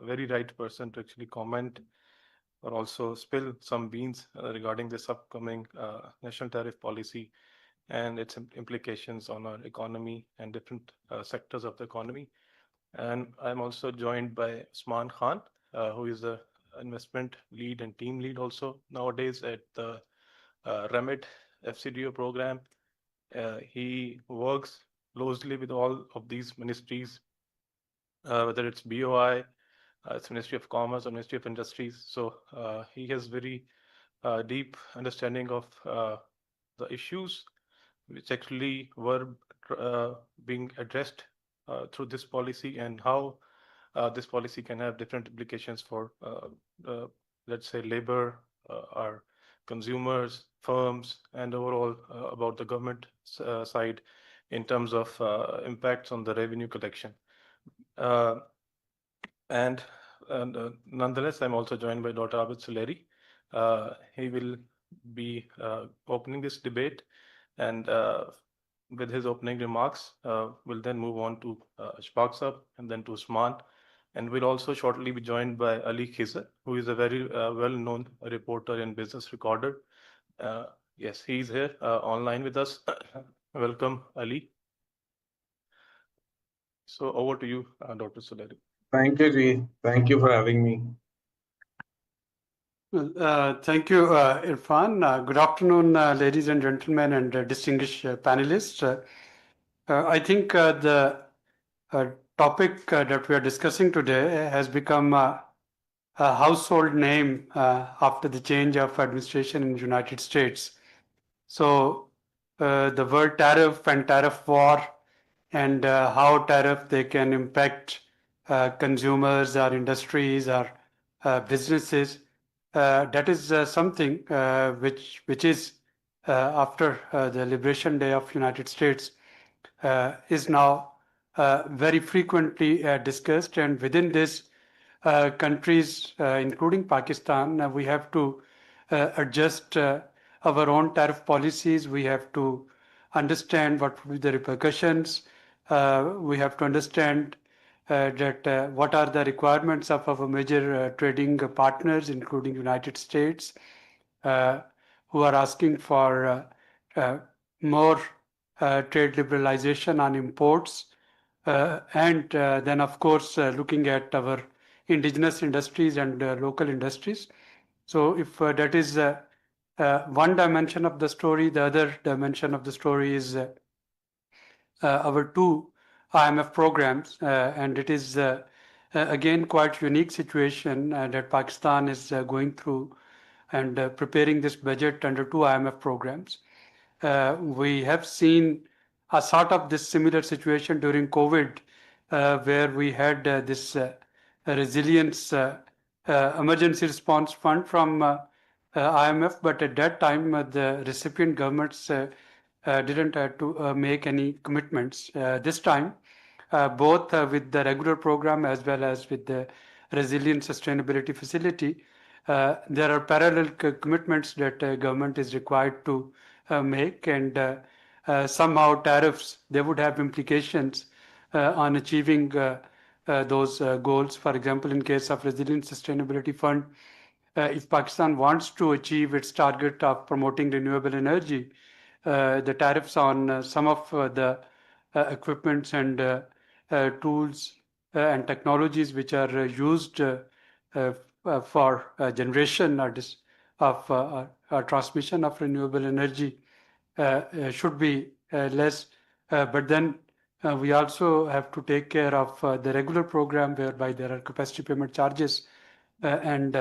very right person to actually comment or also spill some beans regarding this upcoming national tariff policy and its implications on our economy and different sectors of the economy. And I'm also joined by Usman Khan, who is the investment lead and team lead also nowadays at the Remit FCDO program. He works closely with all of these ministries, whether it's BOI, it's Ministry of Commerce or Ministry of Industries. So he has very deep understanding of the issues which actually were being addressed through this policy and how this policy can have different implications for, let's say, labor, our consumers, firms, and overall about the government side in terms of impacts on the revenue collection. Uh, and nonetheless, I'm also joined by Dr. Abid Suleri. He will be opening this debate, and with his opening remarks, we'll then move on to Ashfaq Sab and then to Usman. And we'll also shortly be joined by Ali Khizr, who is a very well-known reporter and business recorder. Yes, he's here online with us. Welcome, Ali. So over to you, Dr. Suleri. Thank you, Ji. Thank you for having me. Well, thank you, Irfan. Good afternoon, ladies and gentlemen, and distinguished panelists. I think the topic that we are discussing today has become a household name after the change of administration in the United States. So the word tariff and tariff war and how tariff they can impact consumers or industries or businesses. That is something which is after the Liberation Day of United States is now very frequently discussed, and within this countries, including Pakistan, we have to adjust our own tariff policies. We have to understand what will be the repercussions. We have to understand that what are the requirements of our major trading partners, including United States, who are asking for more trade liberalization on imports, and then of course looking at our indigenous industries and local industries. So if that is one dimension of the story, the other dimension of the story is our two IMF programs, and it is again quite unique situation that Pakistan is going through and preparing this budget under two IMF programs. We have seen a sort of this similar situation during COVID, where we had this resilience emergency response fund from IMF, but at that time the recipient governments didn't have to make any commitments. This time, both with the regular program as well as with the Resilient Sustainability Facility, there are parallel commitments that government is required to make, and somehow tariffs, they would have implications on achieving those goals. For example, in case of Resilient Sustainability Fund, if Pakistan wants to achieve its target of promoting renewable energy, the tariffs on some of the equipments and tools and technologies which are used for generation of transmission of renewable energy should be less. But then we also have to take care of the regular program, whereby there are capacity payment charges and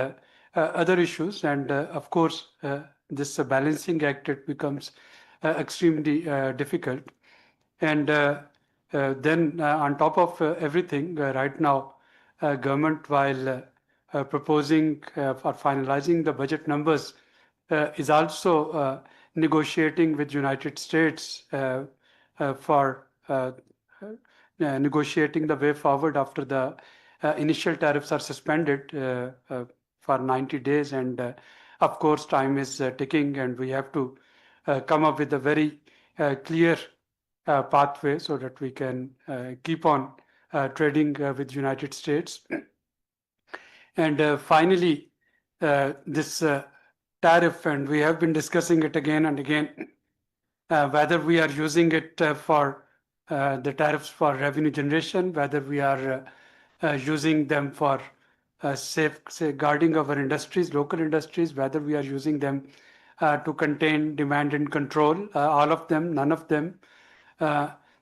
other issues. And of course, this balancing act, it becomes extremely difficult. And then on top of everything, right now, government, while proposing for finalizing the budget numbers, is also negotiating with United States for negotiating the way forward after the initial tariffs are suspended for 90 days. And of course, time is ticking, and we have to come up with a very clear pathway so that we can keep on trading with United States. And finally, this tariff, and we have been discussing it again and again, whether we are using it for the tariffs for revenue generation, whether we are using them for safeguarding our industries, local industries, whether we are using them to contain demand and control, all of them, none of them.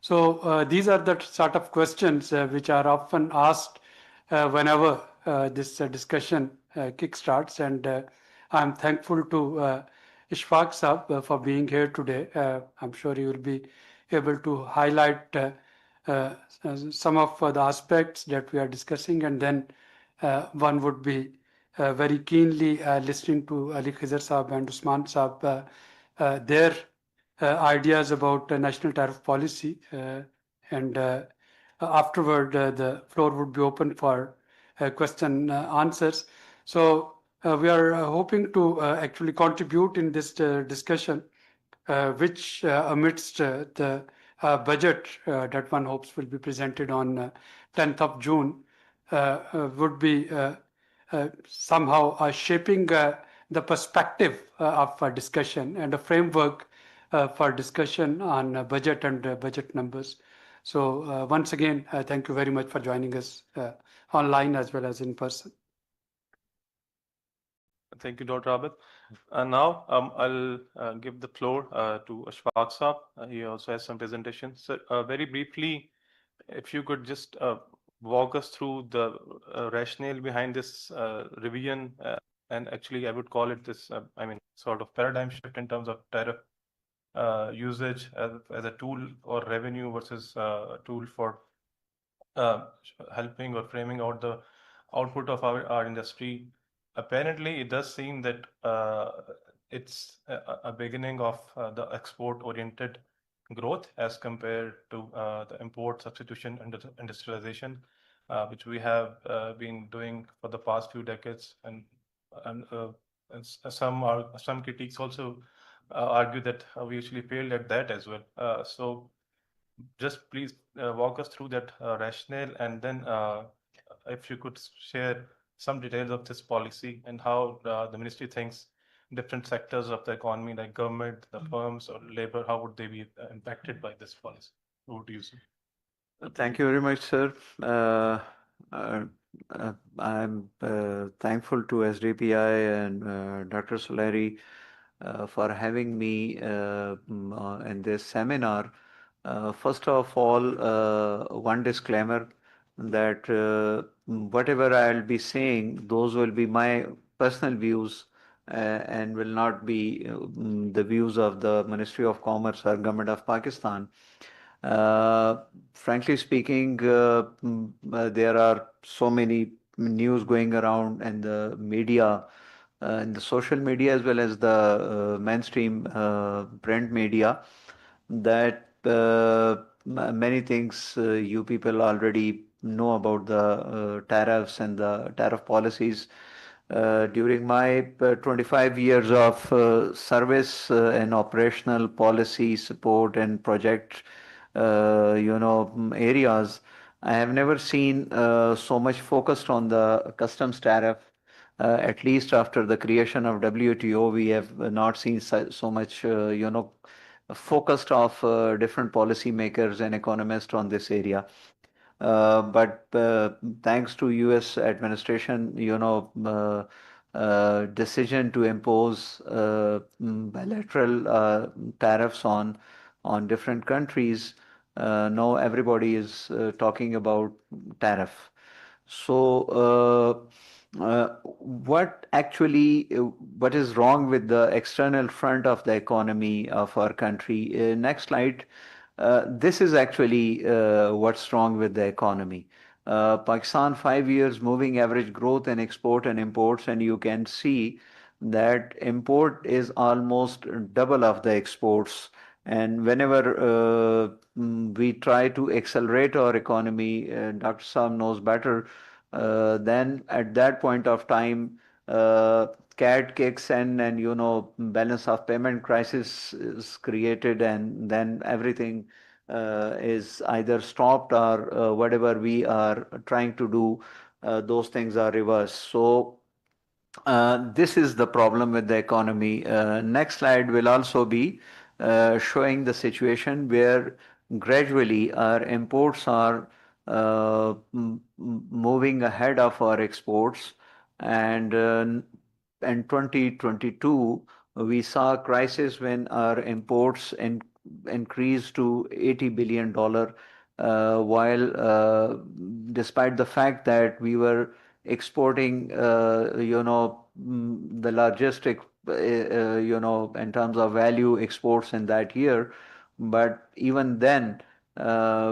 So these are the sort of questions which are often asked whenever this discussion kickstarts. And I'm thankful to Ishfaq Saab for being here today. I'm sure he will be able to highlight uh, some of the aspects that we are discussing, and then one would be very keenly listening to Ali Khizr Saab and Usman Saab, their ideas about national tariff policy. And afterward, the floor would be open for question answers. So we are hoping to actually contribute in this discussion, which amidst the budget that one hopes will be presented on 10th of June would be somehow shaping the perspective of a discussion and a framework for discussion on budget and budget numbers. So once again, thank you very much for joining us online as well as in person. Thank you, Dr. Abid. Now I'll give the floor to Ashfaq Saab. He also has some presentation. So very briefly, if you could just walk us through the rationale behind this revision, and actually I would call it this, I mean, sort of paradigm shift in terms of tariff usage as a tool for revenue versus a tool for helping or framing out the output of our industry. Apparently, it does seem that it's a beginning of the export-oriented growth as compared to the import substitution and industrialization, which we have been doing for the past few decades. And some critiques also argue that we actually failed at that as well. So just please walk us through that rationale, and then if you could share some details of this policy and how the ministry thinks different sectors of the economy, like government, the firms, or labor, how would they be impacted by this policy? Over to you, sir. Thank you very much, sir. I'm thankful to SDPI and Dr. Solari for having me in this seminar. First of all, one disclaimer that whatever I'll be saying, those will be my personal views and will not be the views of the Ministry of Commerce or Government of Pakistan. Frankly speaking, there are so many news going around in the media, in the social media as well as the mainstream print media, that many things you people already know about the tariffs and the tariff policies. During my 25 years of service and operational policy support and project areas, I have never seen so much focused on the customs tariff. At least after the creation of WTO, we have not seen so much, focused of different policymakers and economists on this area. But thanks to U.S. administration, decision to impose bilateral tariffs on different countries, now everybody is talking about tariff. So what is wrong with the external front of the economy of our country? Next slide. This is actually what's wrong with the economy. Pakistan 5 years moving average growth in export and imports, and you can see that import is almost double of the exports. And whenever we try to accelerate our economy, Dr. Sam knows better, then at that point of time, CAD kicks in, and balance of payment crisis is created, and then everything is either stopped or whatever we are trying to do those things are reversed. So this is the problem with the economy. Next slide will also be showing the situation where gradually our imports are moving ahead of our exports, and in 2022 we saw a crisis when our imports increased to $80 billion, while despite the fact that we were exporting, the largest, in terms of value exports in that year. But even then,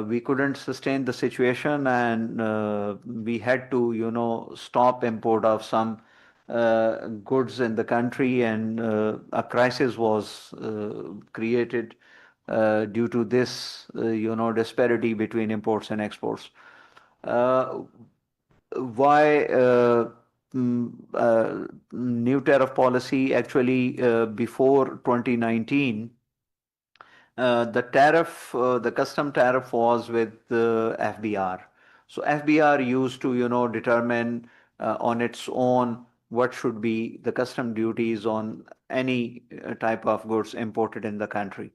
we couldn't sustain the situation, and we had to, stop import of some goods in the country, and a crisis was created due to this, disparity between imports and exports. Why new tariff policy? Actually, before 2019, the custom tariff was with FBR. So FBR used to, determine on its own what should be the custom duties on any type of goods imported in the country.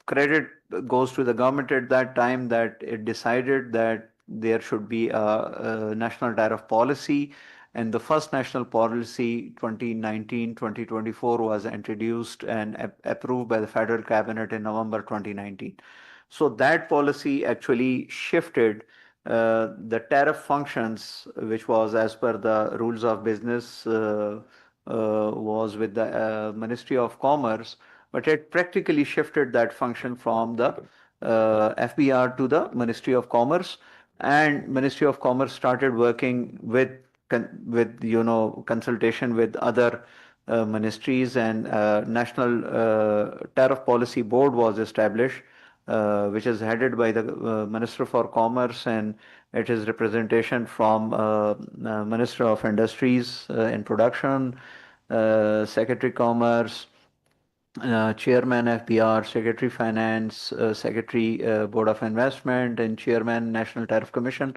Credit goes to the government at that time, that it decided that there should be a national tariff policy, and the first national policy 2019-2024 was introduced and approved by the federal cabinet in November 2019. So that policy actually shifted the tariff functions, which was as per the rules of business, was with the Ministry of Commerce, but it practically shifted that function from the FBR to the Ministry of Commerce, and Ministry of Commerce started working with consultation with other ministries, and National Tariff Policy Board was established, which is headed by the Minister for Commerce, and it is representation from Minister of Industries and Production, Secretary Commerce, Chairman FBR, Secretary Finance, Secretary Board of Investment, and Chairman National Tariff Commission.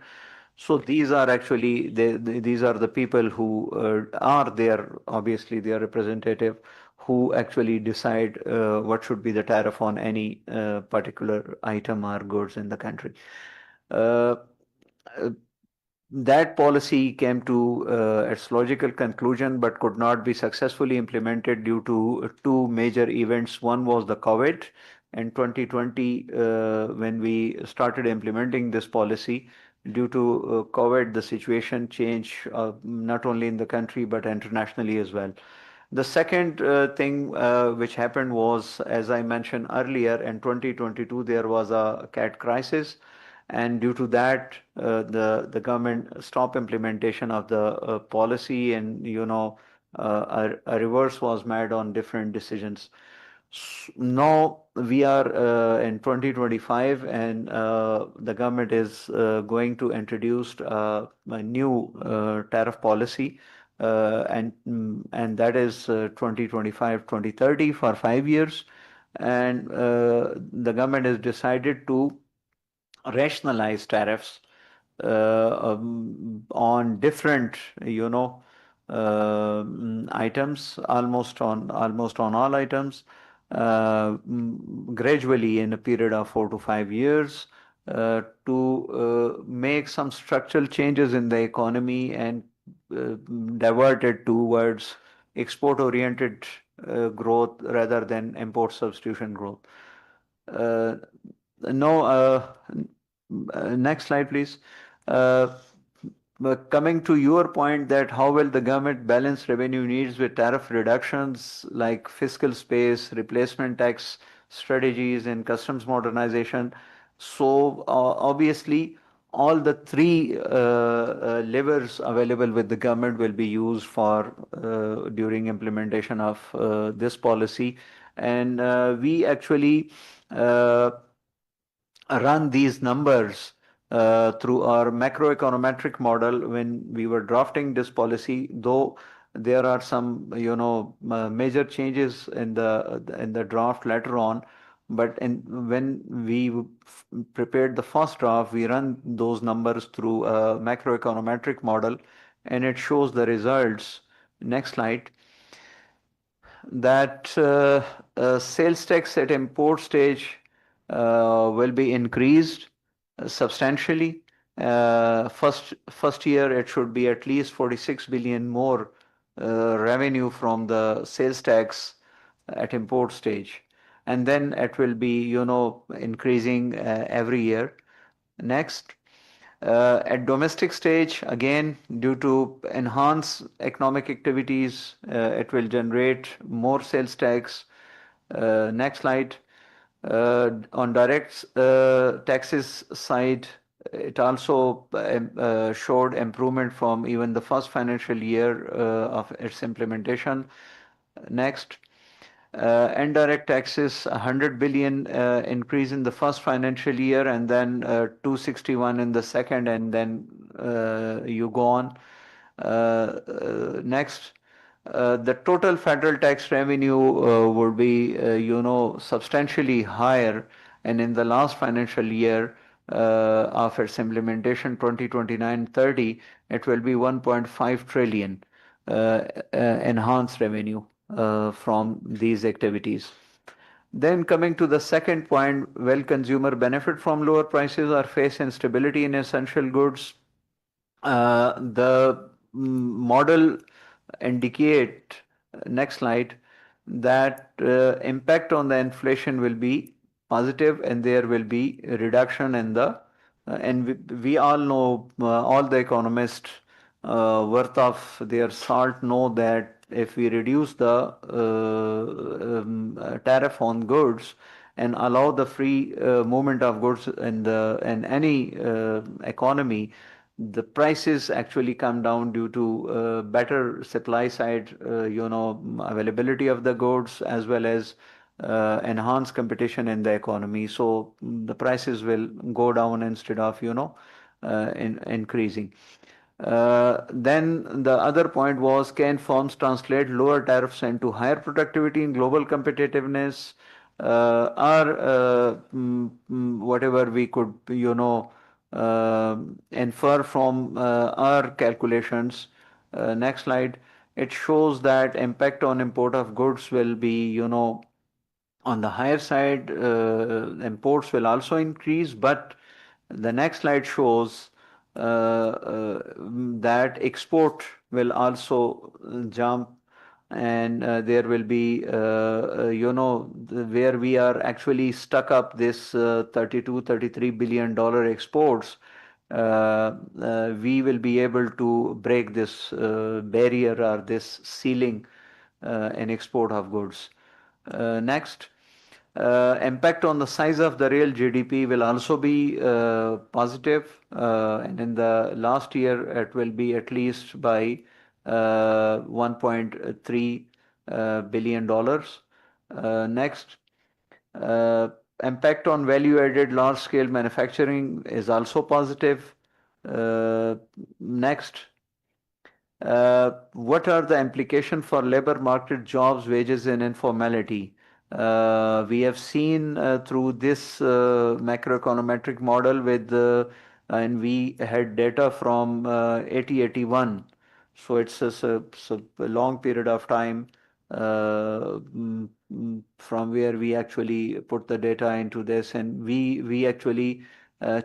So these are actually these are the people who are there, obviously they are representative, who actually decide what should be the tariff on any particular item or goods in the country. That policy came to its logical conclusion, but could not be successfully implemented due to two major events. One was the COVID in 2020, when we started implementing this policy. Due to COVID, the situation changed, not only in the country but internationally as well. The second thing which happened was, as I mentioned earlier, in 2022 there was a cat crisis, and due to that the government stopped implementation of the policy, and a reverse was made on different decisions. Now we are in 2025, and the government is going to introduce a new tariff policy, and that is 2025-2030 for 5 years, and the government has decided to rationalize tariffs on different, items, almost on all items, gradually in a period of 4 to 5 years, to make some structural changes in the economy and divert it towards export-oriented growth rather than import substitution growth. No, next slide, please. Coming to your point, that how will the government balance revenue needs with tariff reductions like fiscal space, replacement tax strategies, and customs modernization. So obviously, all the three levers available with the government will be used for during implementation of this policy, and we actually run these numbers through our macroeconometric model when we were drafting this policy, though there are some major changes in the draft later on. But when we prepared the first draft, we run those numbers through a macroeconometric model, and it shows the results. Next slide. That sales tax at import stage will be increased substantially. First year, it should be at least 46 billion more revenue from the sales tax at import stage, and then it will be, increasing every year. Next, at domestic stage, again, due to enhanced economic activities, it will generate more sales tax. Next slide. On direct taxes side, it also showed improvement from even the first financial year of its implementation. Next, indirect taxes, 100 billion increase in the first financial year, and then 261 in the second, and then you go on. Next, the total federal tax revenue would be, substantially higher, and in the last financial year of its implementation, 2029-30, it will be 1.5 trillion enhanced revenue from these activities. Then coming to the second point, will consumer benefit from lower prices or face instability in essential goods? The model indicate, next slide, that impact on the inflation will be positive, and there will be a reduction in the and we all know, all the economists worth of their salt know that if we reduce the tariff on goods and allow the free movement of goods in any economy, the prices actually come down due to better supply side, availability of the goods, as well as enhanced competition in the economy. So the prices will go down instead of, increasing. Then the other point was, can firms translate lower tariffs into higher productivity and global competitiveness? Or whatever we could, infer from our calculations. Next slide. It shows that impact on import of goods will be, on the higher side. Imports will also increase, but the next slide shows that export will also jump, and there will be, where we are actually stuck up this 33 billion dollar exports. We will be able to break this barrier or this ceiling in export of goods. Next. Impact on the size of the real GDP will also be positive, and in the last year it will be at least by $1.3 billion. Next, impact on value-added large-scale manufacturing is also positive. Next. What are the implications for labor market, jobs, wages, and informality? We have seen through this macroeconometric model and we had data from 80-81. So it's a long period of time from where we actually put the data into this, and we actually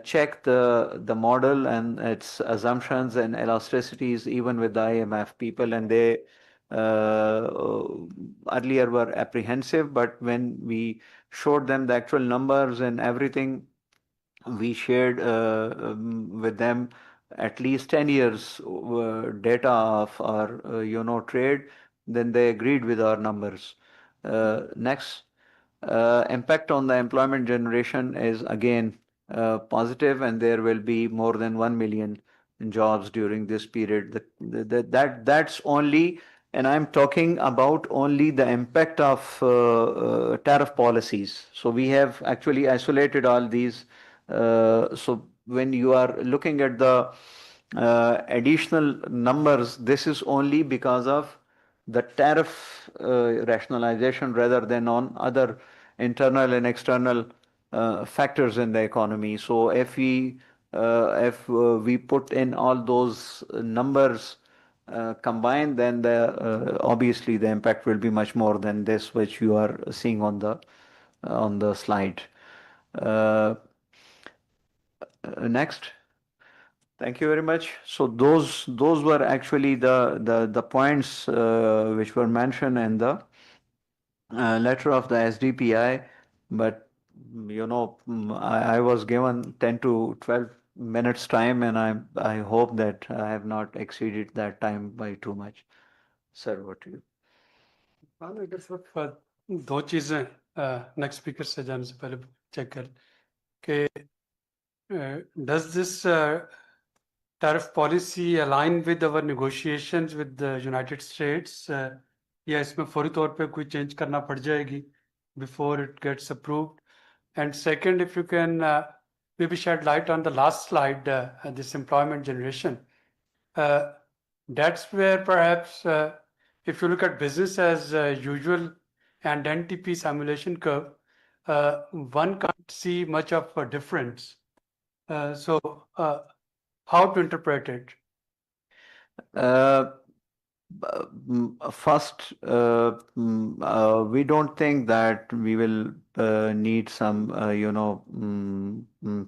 check the model and its assumptions and elasticities even with the IMF people, and they earlier were apprehensive, but when we showed them the actual numbers and everything, we shared with them at least 10 years data of our trade, then they agreed with our numbers. Next. Impact on the employment generation is again positive, and there will be more than 1 million jobs during this period. That's only, and I'm talking about only the impact of tariff policies. So we have actually isolated all these. So when you are looking at the additional numbers, this is only because of the tariff rationalization rather than on other internal and external factors in the economy. So if we put in all those numbers combined, then obviously the impact will be much more than this, which you are seeing on the slide. Uh, Next. Thank you very much. So those were actually the points which were mentioned in the letter of the SDPI, but I was given 10 to 12 minutes time, and I hope that I have not exceeded that time by too much. Sir, what do you? हाँ, अगर सिर्फ दो चीज़ें next speaker से जाने से पहले check कर कि does this tariff policy align with our negotiations with the United States? या इसमें फौरी तौर पे कोई चेंज करना पड़ जाएगी before it gets approved? And second, if you can maybe shed light on the last slide, this employment generation. That's where perhaps if you look at business as usual and NTP simulation curve, one can't see much of a difference. So how to interpret it? First, we don't think that we will need some,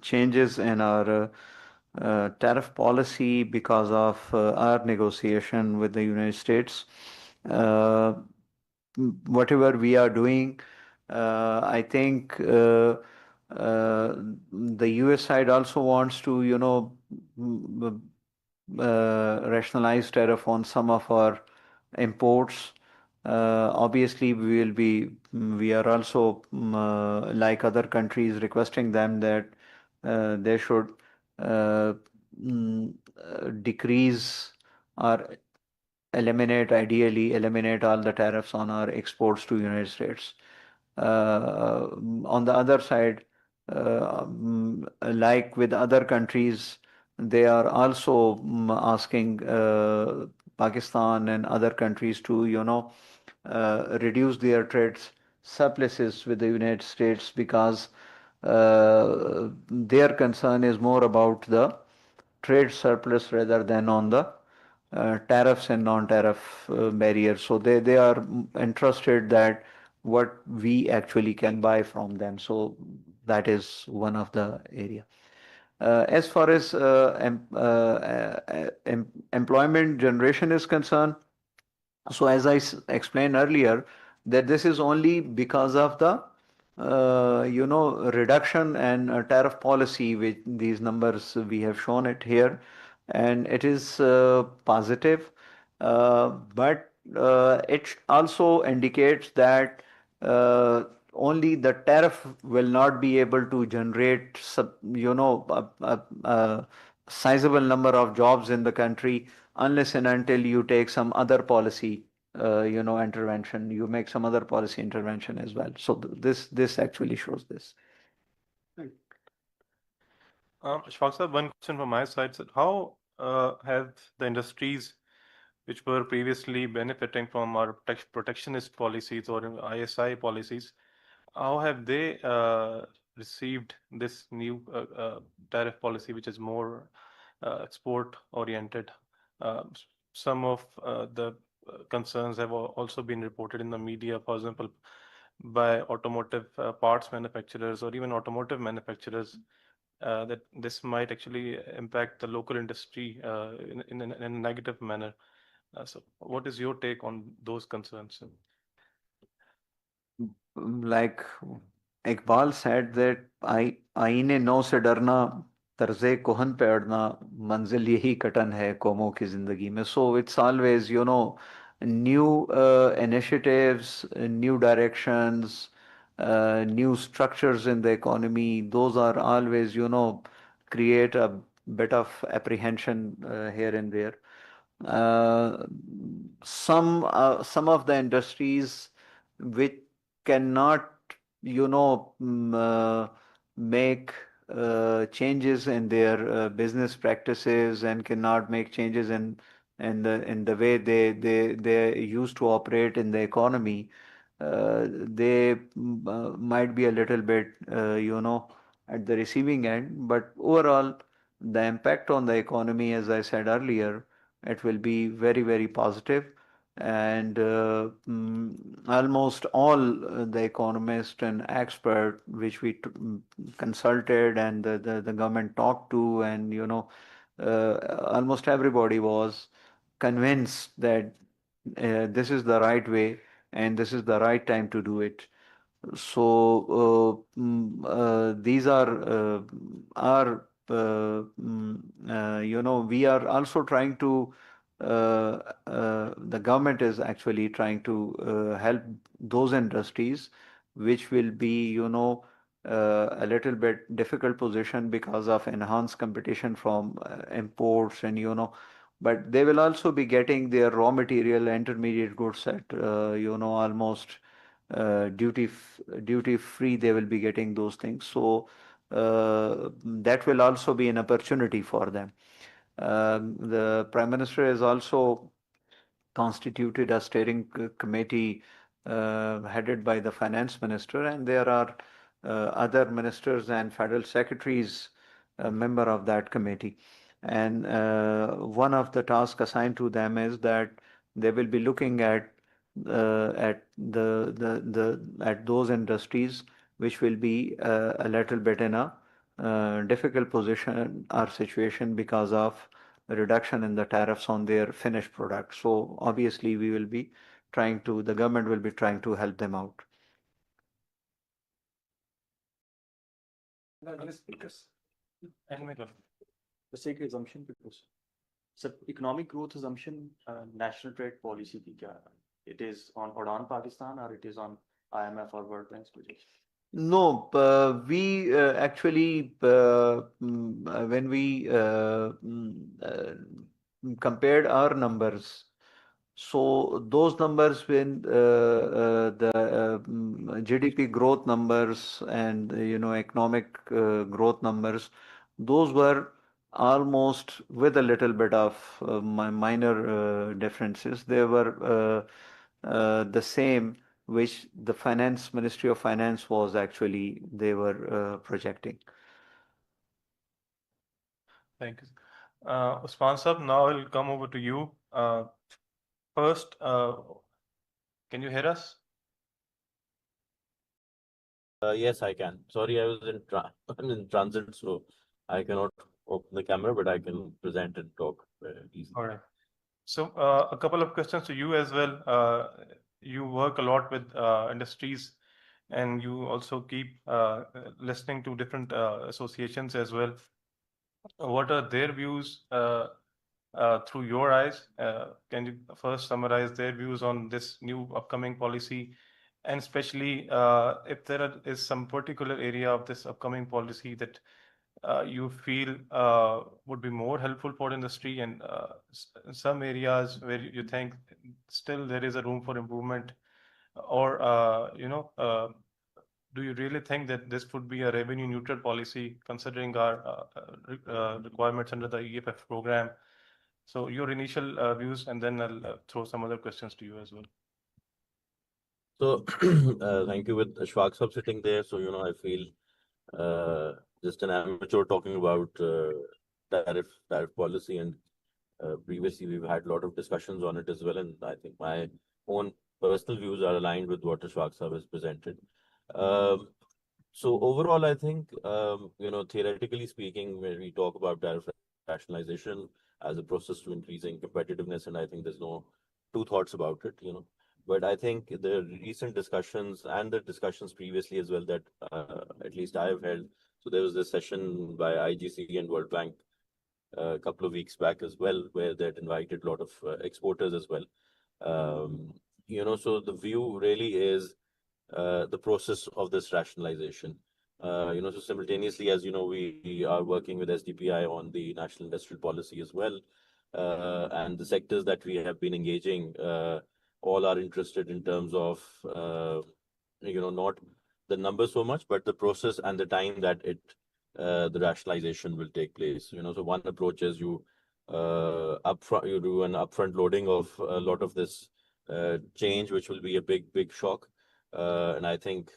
changes in our tariff policy because of our negotiation with the United States. Whatever we are doing, I think the US side also wants to, rationalize tariff on some of our imports. Obviously, we are also, like other countries, requesting them that they should decrease or ideally eliminate all the tariffs on our exports to United States. On the other side, like with other countries, they are also asking Pakistan and other countries to, reduce their trade surpluses with the United States because their concern is more about the trade surplus rather than on the tariffs and non-tariff barriers. So they are interested that what we actually can buy from them. So that is one of the area. As far as employment generation is concerned, so as I explained earlier, that this is only because of the reduction and tariff policy with these numbers we have shown it here, and it is positive, but it also indicates that only the tariff will not be able to generate a sizable number of jobs in the country unless and until you take some other policy intervention, you make some other policy intervention as well. So this actually shows this. Ashfaq sir, one question from my side. So how have the industries which were previously benefiting from our protectionist policies or ISI policies, how have they received this new tariff policy, which is more export oriented? Some of the concerns have also been reported in the media, for example, by automotive parts manufacturers or even automotive manufacturers, that this might actually impact the local industry in a negative manner. So what is your take on those concerns? Like Iqbal said that आईने नौ से डरना तर्जे Kohn पे अड़ना मंजिल यही कटन है कौमों की जिंदगी में. So it's always new initiatives, new directions, new structures in the economy. Those are always create a bit of apprehension here and there. Some of the industries which cannot make changes in their business practices and cannot make changes in the way they used to operate in the economy, they might be a little bit, at the receiving end, but overall, the impact on the economy, as I said earlier, it will be very, very positive. And almost all the economists and expert which we consulted and the government talked to, and almost everybody was convinced that this is the right way and this is the right time to do it. So these are our we are also trying to the government is actually trying to help those industries which will be a little bit difficult position because of enhanced competition from imports, and but they will also be getting their raw material intermediate goods at almost duty free. They will be getting those things, so that will also be an opportunity for them. The Prime Minister has also constituted a steering committee headed by the finance minister, and there are other ministers and federal secretaries a member of that committee. And one of the tasks assigned to them is that they will be looking at at those industries which will be a little bit in a difficult position or situation because of reduction in the tariffs on their finished products. So obviously we will be the government will be trying to help them out. The sake assumption because economic growth assumption, national trade policy की क्या है? It is on Udan Pakistan or it is on IMF or World Bank's projection? No, we actually when we compared our numbers, so those numbers when the GDP growth numbers and economic growth numbers, those were almost with a little bit of minor differences. They were the same which the Ministry of Finance was actually they were projecting. Thank you. Usman Sab, now I'll come over to you. First, can you hear us? Yes, I can. Sorry, I was I'm in transit, so I cannot open the camera, but I can present and talk easily. All right. So a couple of questions to you as well. You work a lot with industries, and you also keep listening to different associations as well. What are their views through your eyes? Can you first summarize their views on this new upcoming policy? And especially if there is some particular area of this upcoming policy that you feel would be more helpful for industry, and some areas where you think still there is a room for improvement, or do you really think that this would be a revenue neutral policy considering our requirements under the EFF program? So your initial views, and then I'll throw some other questions to you as well. So thank you with Ashfaq Sab sitting there. So, I feel just an amateur talking about tariff policy, and previously we've had a lot of discussions on it as well. And I think my own personal views are aligned with what Ashfaq Sab has presented. So overall, I think, theoretically speaking, when we talk about tariff rationalization as a process to increasing competitiveness, and I think there's no two thoughts about it, But I think the recent discussions and the discussions previously as well that at least I have held. So there was this session by IGC and World Bank a couple of weeks back as well, where they had invited a lot of exporters as well. So the view really is the process of this rationalization. So simultaneously, as you know, we are working with SDPI on the national industrial policy as well. And the sectors that we have been engaging all are interested in terms of, not the numbers so much, but the process and the time that the rationalization will take place. So one approach is you do an upfront loading of a lot of this change, which will be a big shock. And I think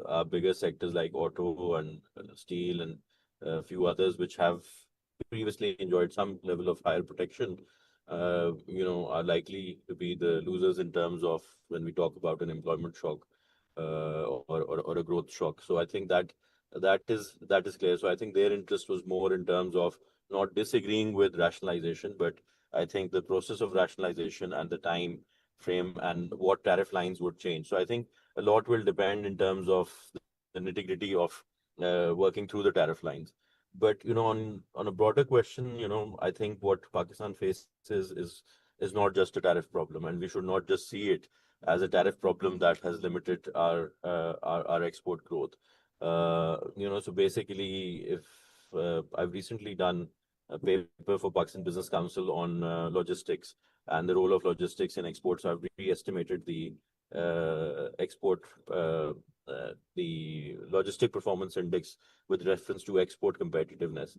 our bigger sectors like auto and steel and a few others which have previously enjoyed some level of higher protection, are likely to be the losers in terms of when we talk about an employment shock or a growth shock. So I think that is clear. So I think their interest was more in terms of not disagreeing with rationalization, but I think the process of rationalization and the time frame and what tariff lines would change. So I think a lot will depend in terms of the nitty-gritty of working through the tariff lines. But on a broader question, I think what Pakistan faces is not just a tariff problem, and we should not just see it as a tariff problem that has limited our export growth. So basically, if I've recently done a paper for Pakistan Business Council on logistics and the role of logistics in exports. So I've re-estimated the export, the logistic performance index with reference to export competitiveness.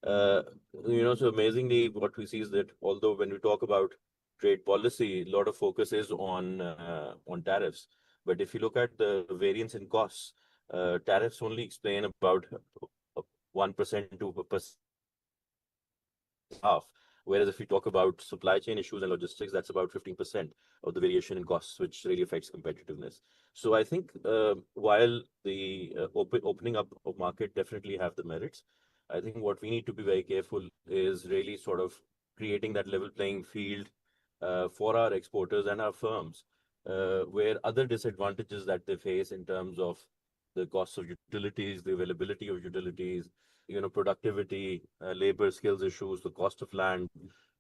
Uh, so amazingly, what we see is that although when we talk about trade policy, a lot of focus is on tariffs. But if you look at the variance in costs, tariffs only explain about 1% to a percent half. Whereas if we talk about supply chain issues and logistics, that's about 15% of the variation in costs, which really affects competitiveness. So I think while the opening up of market definitely have the merits, I think what we need to be very careful is really sort of creating that level playing field for our exporters and our firms, where other disadvantages that they face in terms of the cost of utilities, the availability of utilities, productivity, labor skills issues, the cost of land,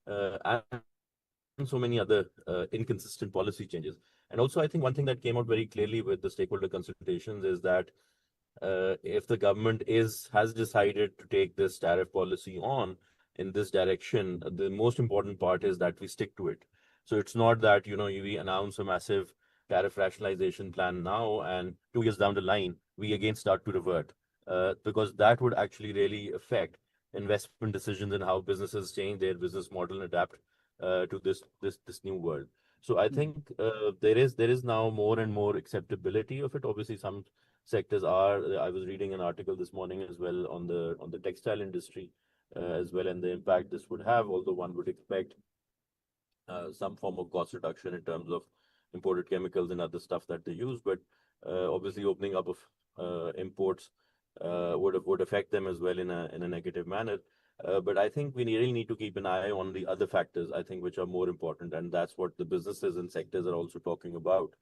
and so many other inconsistent policy changes. And also, I think one thing that came out very clearly with the stakeholder consultations is that if the government has decided to take this tariff policy on in this direction, the most important part is that we stick to it. So it's not that we announce a massive tariff rationalization plan now and 2 years down the line we again start to revert, because that would actually really affect investment decisions and how businesses change their business model and adapt to this new world. So I think there is now more and more acceptability of it. Obviously, some sectors are. I was reading an article this morning as well on the textile industry as well, and the impact this would have. Although one would expect some form of cost reduction in terms of imported chemicals and other stuff that they use, but obviously opening up of imports would affect them as well in a negative manner. But I think we really need to keep an eye on the other factors, I think, which are more important, and that's what the businesses and sectors are also talking about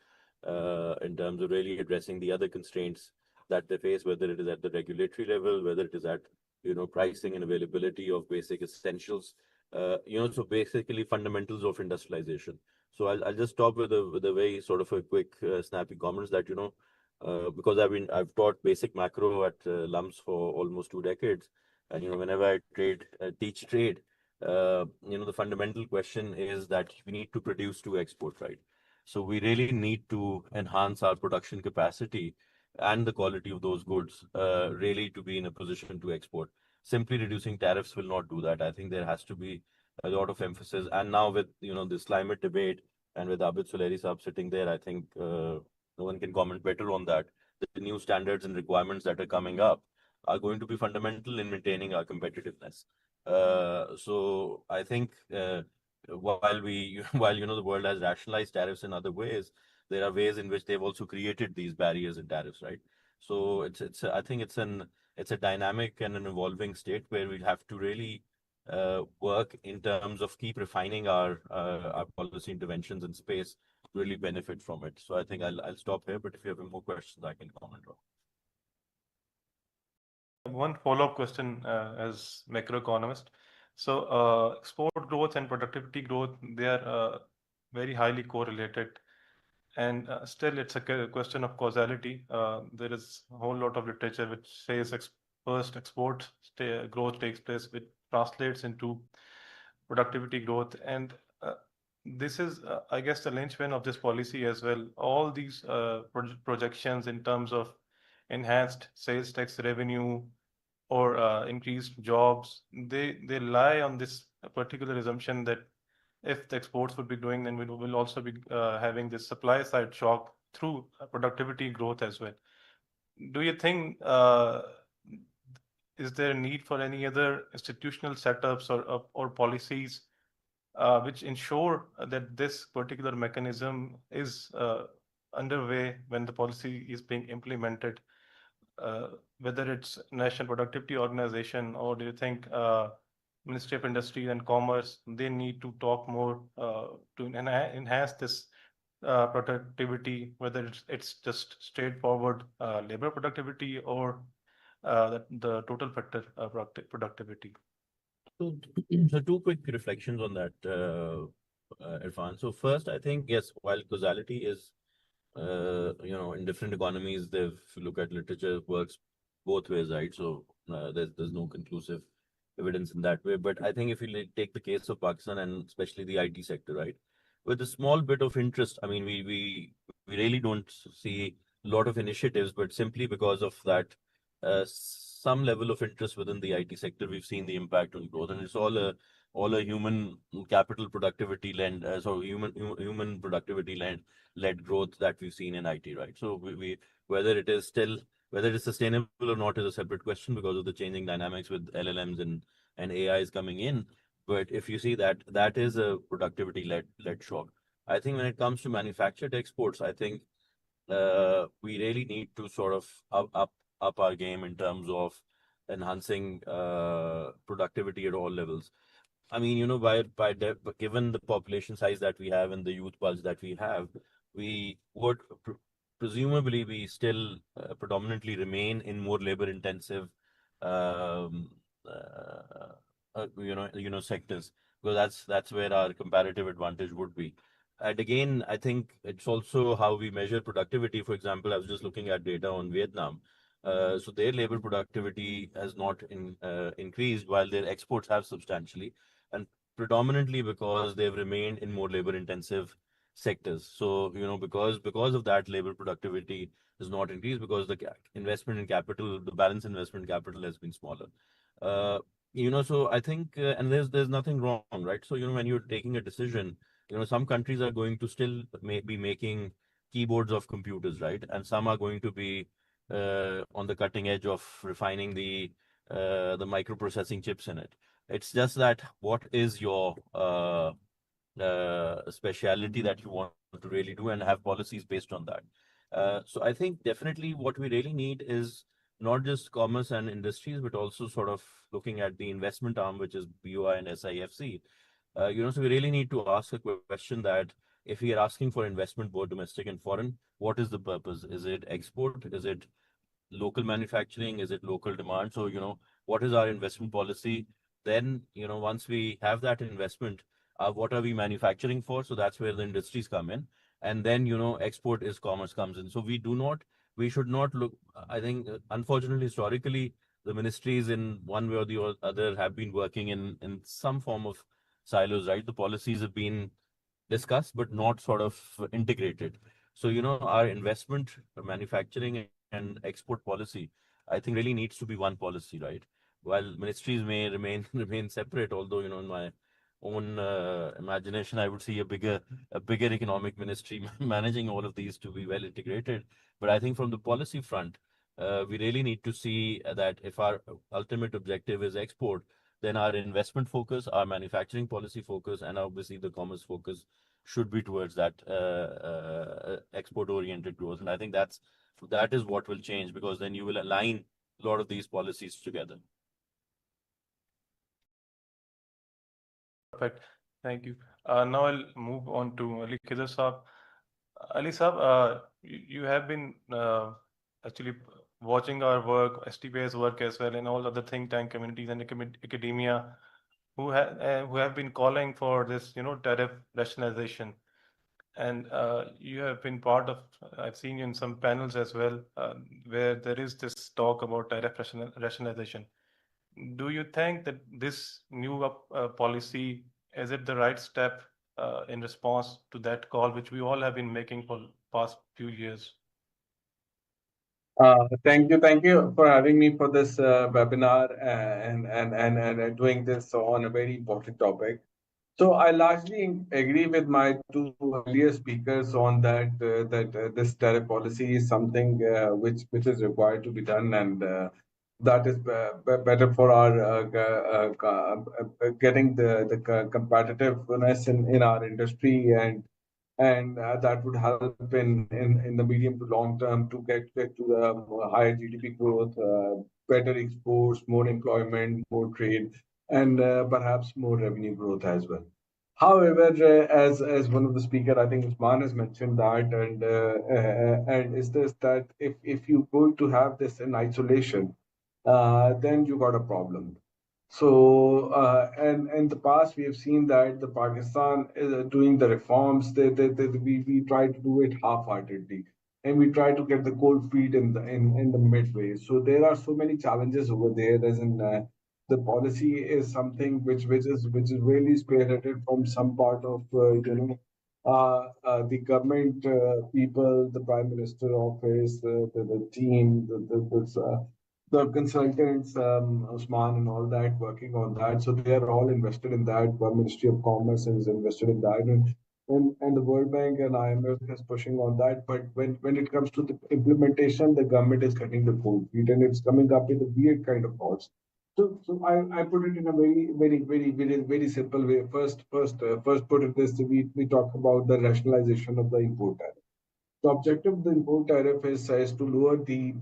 in terms of really addressing the other constraints that they face, whether it is at the regulatory level, whether it is at pricing and availability of basic essentials, so basically fundamentals of industrialization. So I'll just stop with a very sort of a quick snappy comments that because I've taught basic macro at LUMS for almost 2 decades, and whenever I teach trade, the fundamental question is that we need to produce to export, right? So we really need to enhance our production capacity and the quality of those goods, really to be in a position to export. Simply reducing tariffs will not do that. I think there has to be a lot of emphasis. And now with this climate debate and with Abid Suleri Saab sitting there, I think no one can comment better on that. The new standards and requirements that are coming up are going to be fundamental in maintaining our competitiveness. So I think while the world has rationalized tariffs in other ways, there are ways in which they've also created these barriers and tariffs, right? So I think it's a dynamic and an evolving state where we have to really work in terms of keep refining our policy interventions in space to really benefit from it. So I think I'll stop here, but if you have any more questions, I can comment on. One follow-up question as macroeconomist. So export growth and productivity growth, they are very highly correlated. And still, it's a question of causality. There is a whole lot of literature which says first export growth takes place, which translates into productivity growth. And this is, I guess, the linchpin of this policy as well. All these projections in terms of enhanced sales tax revenue or increased jobs, they lie on this particular assumption that if the exports would be growing, then we will also be having this supply side shock through productivity growth as well. Do you think is there a need for any other institutional setups or policies which ensure that this particular mechanism is underway when the policy is being implemented, whether it's National Productivity Organization, or do you think Ministry of Industry and Commerce, they need to talk more to enhance this productivity, whether it's just straightforward labor productivity or the total factor productivity? So, so two quick reflections on that, Irfan. So first, I think, yes, while causality is, in different economies, if you look at literature, works both ways, right? So there's no conclusive evidence in that way. But I think if you take the case of Pakistan and especially the IT sector, right, with a small bit of interest, I mean, we really don't see a lot of initiatives, but simply because of that, some level of interest within the IT sector, we've seen the impact on growth, and it's all a human capital productivity lend, so human productivity led growth that we've seen in IT, right? So we whether it is still whether it's sustainable or not is a separate question because of the changing dynamics with LLMs and AIs coming in. But if you see that is a productivity led shock. I think when it comes to manufactured exports, I think we really need to sort of up our game in terms of enhancing productivity at all levels. I mean, given the population size that we have and the youth pulse that we have, we would presumably we still predominantly remain in more labor intensive, um, sectors, because that's where our comparative advantage would be. And again, I think it's also how we measure productivity. For example, I was just looking at data on Vietnam. So their labor productivity has not increased while their exports have substantially, and predominantly because they've remained in more labor intensive sectors. So, because of that, labor productivity has not increased because the investment in capital, the balance investment capital has been smaller. So I think, and there's nothing wrong, right? So, when you're taking a decision, some countries are going to still be making keyboards of computers, right? And some are going to be on the cutting edge of refining the microprocessing chips in it. It's just that what is your speciality that you want to really do and have policies based on that. So I think definitely what we really need is not just commerce and industries, but also sort of looking at the investment arm, which is BOI and SIFC. So we really need to ask a question that if we are asking for investment, both domestic and foreign, what is the purpose? Is it export? Is it local manufacturing? Is it local demand? So, what is our investment policy? Then, once we have that investment, what are we manufacturing for? So that's where the industries come in. And then, export is commerce comes in. So we should not look, I think, unfortunately, historically, the ministries in one way or the other have been working in some form of silos, right? The policies have been discussed, but not sort of integrated. So, our investment, manufacturing and export policy, I think really needs to be one policy, right? While ministries may remain separate, although, in my own imagination, I would see a bigger economic ministry managing all of these to be well integrated. But I think from the policy front, we really need to see that if our ultimate objective is export, then our investment focus, our manufacturing policy focus, and obviously the commerce focus should be towards that export-oriented growth. And I think that is what will change, because then you will align a lot of these policies together. Perfect. Thank you. Now I'll move on to Ali Khidr Saab. Ali Saab, you have been actually watching our work, STPI's work as well, and all other think tank communities and academia who have been calling for this, tariff rationalization. And you have been part of, I've seen you in some panels as well, where there is this talk about tariff rationalization. Do you think that this new policy, is it the right step in response to that call, which we all have been making for past few years? Thank you for having me for this webinar and doing this on a very important topic. So I largely agree with my two earlier speakers on that this tariff policy is something which is required to be done, and that is better for our getting the competitiveness in our industry, and that would help in the medium to long term to get to the higher GDP growth, better exports, more employment, more trade, and perhaps more revenue growth as well. However, as one of the speaker, I think Usman has mentioned that, and is this that if you going to have this in isolation, then you got a problem. So, and in the past, we have seen that the Pakistan is doing the reforms. We try to do it half-heartedly, and we try to get the cold feet in the midway. So there are so many challenges over there. As in, the policy is something which is really spearheaded from some part of the government people, the Prime Minister office, the team, the consultants, Osman and all that, working on that. So they are all invested in that. The Ministry of Commerce is invested in that, and the World Bank and IMF is pushing on that. But when it comes to the implementation, the government is cutting the cold feet, and it's coming up with a weird kind of thoughts. So I put it in a very simple way. First put it this: we talk about the rationalization of the import tariff. The objective of the import tariff is to lower the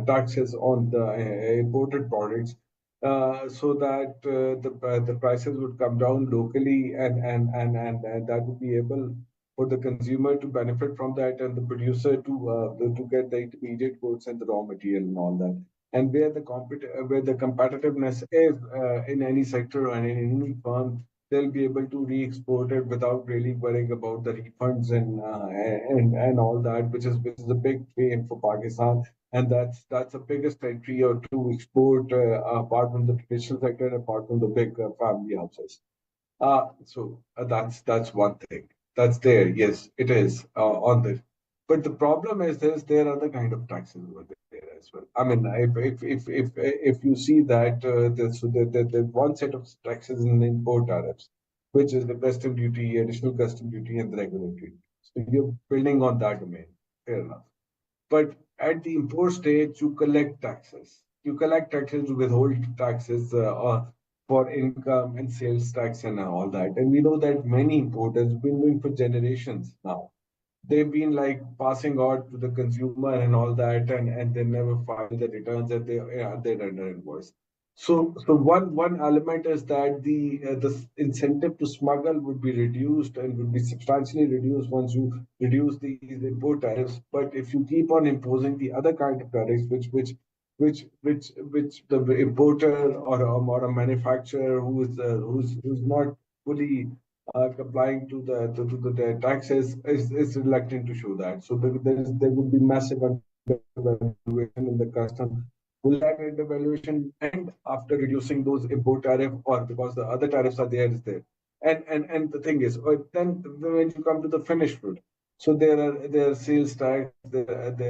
taxes on the imported products so that the prices would come down locally, and that would be able for the consumer to benefit from that, and the producer to get the intermediate goods and the raw material and all that. And where the competitiveness is in any sector and in any firm, they'll be able to re-export it without really worrying about the refunds and all that, which is a big pain for Pakistan, and that's the biggest entry or to export apart from the traditional sector, apart from the big family houses. That's one thing. That's there. Yes, it is on this. But the problem is there are other kind of taxes over there as well. I mean, if you see that the one set of taxes in the import tariffs, which is the custom duty, additional custom duty, and the regulatory. So you're building on that domain. Fair enough. But at the import stage, you collect taxes. You collect taxes, you withhold taxes for income and sales tax and all that. And we know that many importers have been doing for generations now. They've been like passing on to the consumer and all that, and they never file the returns that they're under invoice. So one element is that the incentive to smuggle would be reduced and would be substantially reduced once you reduce these import tariffs. But if you keep on imposing the other kind of tariffs, which the importer or a manufacturer who's not fully complying to the taxes is reluctant to show that. So there would be massive undervaluation in the custom. Will that undervaluation end after reducing those import tariff, or because the other tariffs are there is there? And the thing is, then when you come to the finished good, so there are sales tax, there's a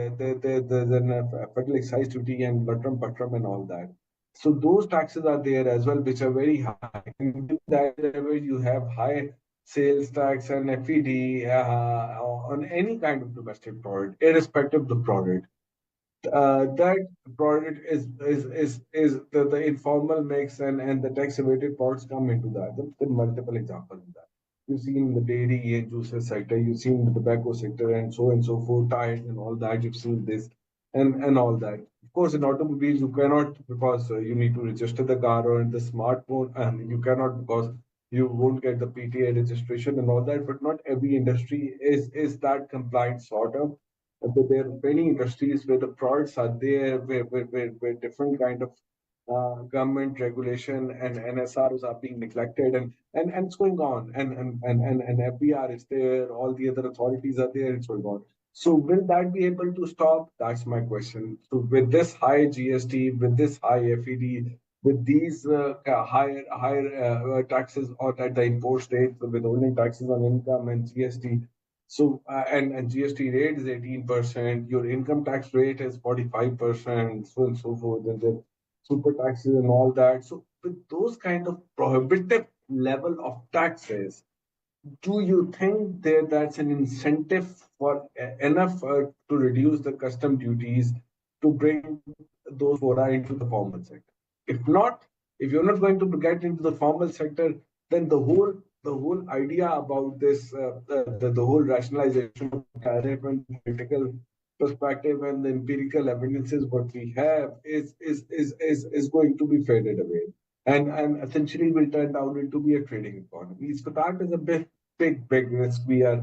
federal excise duty and patram and all that. So those taxes are there as well, which are very high. And with that level, you have high sales tax and FED on any kind of domestic product, irrespective of the product. That product is the informal mix, and the tax evaded products come into that. There are multiple examples of that. You've seen the dairy and juices sector, you've seen the tobacco sector, and so forth, tires and all that. You've seen this and all that. Of course, in automobiles, you cannot, because you need to register the car, or in the smartphone, and you cannot because you won't get the PTA registration and all that. But not every industry is that compliant sort of. But there are many industries where the products are there, where different kind of government regulation and NSRs are being neglected, and it's going on, and FBR is there, all the other authorities are there, it's going on. So will that be able to stop? That's my question. So with this high GST, with this high FED, with these higher taxes or at the import state, with withholding taxes on income and GST, so and GST rate is 18%, your income tax rate is 45%, so and so forth, and then super taxes and all that. So with those kind of prohibitive level of taxes, do you think that's an incentive for enough to reduce the custom duties to bring those fora into the formal sector? If not, if you're not going to get into the formal sector, then the whole idea about this the whole rationalization of tariff and political perspective and the empirical evidences what we have is going to be faded away and essentially will turn down into be a trading economy. So that is a big risk we are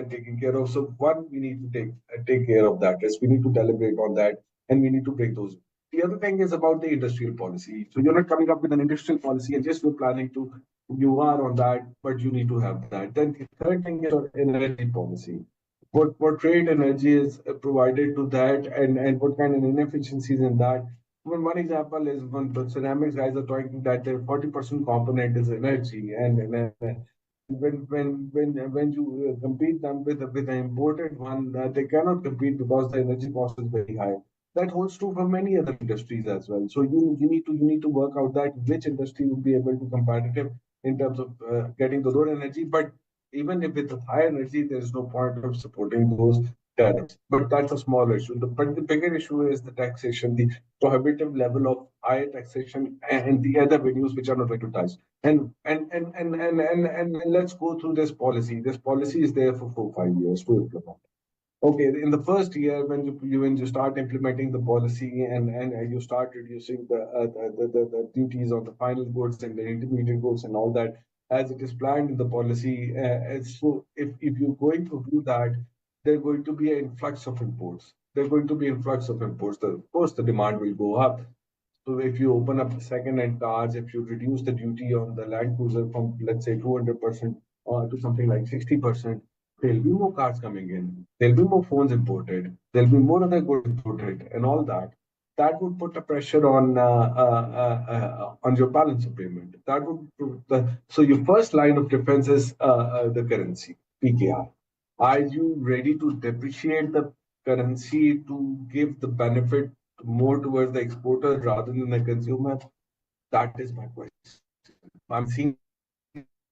taking care of. So one, we need to take care of that risk. We need to deliberate on that, and we need to break those. The other thing is about the industrial policy. So you're not coming up with an industrial policy and just you're planning to, you are on that, but you need to have that. Then the third thing is your energy policy. What trade energy is provided to that, and what kind of inefficiencies in that. One example is when the ceramics guys are talking that their 40% component is energy, and when you compete them with the imported one, they cannot compete because the energy cost is very high. That holds true for many other industries as well. So you need to work out that which industry would be able to competitive in terms of getting the lower energy. But even if with the high energy, there is no point of supporting those tariffs. But that's a small issue. But the bigger issue is the taxation, the prohibitive level of high taxation, and the other venues which are not going to touch. And let's go through this policy. This policy is there for 4 5 years to implement. Okay, in the first year, when you start implementing the policy and you start reducing the duties on the final goods and the intermediate goods and all that, as it is planned in the policy, so if you're going to do that, there's going to be an influx of imports. There's going to be influx of imports. Of course, the demand will go up. So if you open up second-hand cars, if you reduce the duty on the Land Cruiser from, let's say, 200% to something like 60%, there'll be more cars coming in. There'll be more phones imported. There'll be more other goods imported and all that. That would put a pressure on your balance of payment. That would so your first line of defense is the currency, PKR. Are you ready to depreciate the currency to give the benefit more towards the exporter rather than the consumer? That is my question. I'm seeing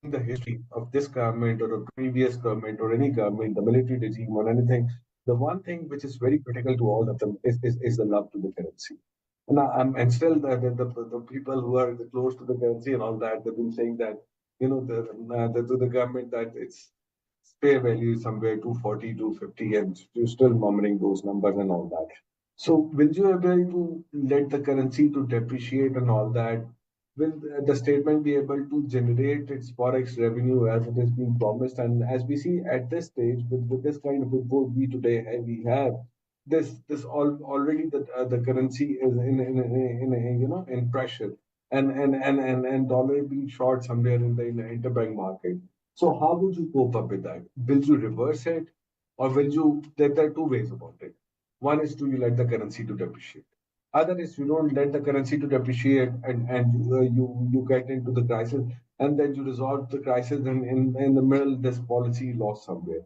the history of this government or a previous government or any government, the military regime or anything. The one thing which is very critical to all of them is the love to the currency. And still the people who are close to the currency and all that, they've been saying that, the government that its fair value is somewhere 240, 250, and you're still murmuring those numbers and all that. So will you be able to let the currency to depreciate and all that? Will the statement be able to generate its forex revenue as it is being promised? And as we see at this stage, with this kind of report we have this already the currency is in pressure and dollar being short somewhere in the interbank market. So how would you cope up with that? Will you reverse it, or will you? There are two ways about it. One is to you let the currency to depreciate. Other is you don't let the currency to depreciate and you get into the crisis and then you resolve the crisis and in the middle this policy lost somewhere.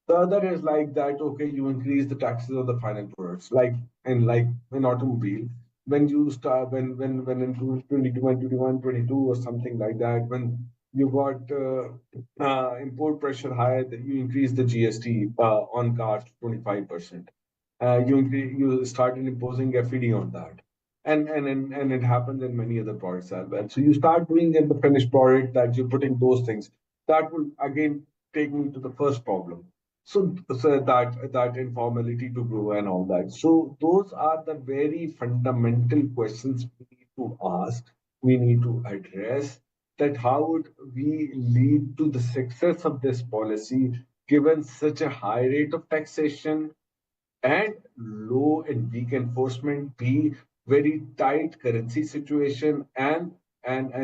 The other is like that, okay, you increase the taxes on the final products, like in automobile, when you start when in 2021, or something like that, when you got import pressure high, that you increase the GST on cars to 25%. You started imposing FED on that. And it happens in many other products as well. So you start doing in the finished product that you're putting those things. That will again take me to the first problem. So that informality to grow and all that. So those are the very fundamental questions we need to ask, we need to address, that how would we lead to the success of this policy given such a high rate of taxation and low and weak enforcement, be very tight currency situation, and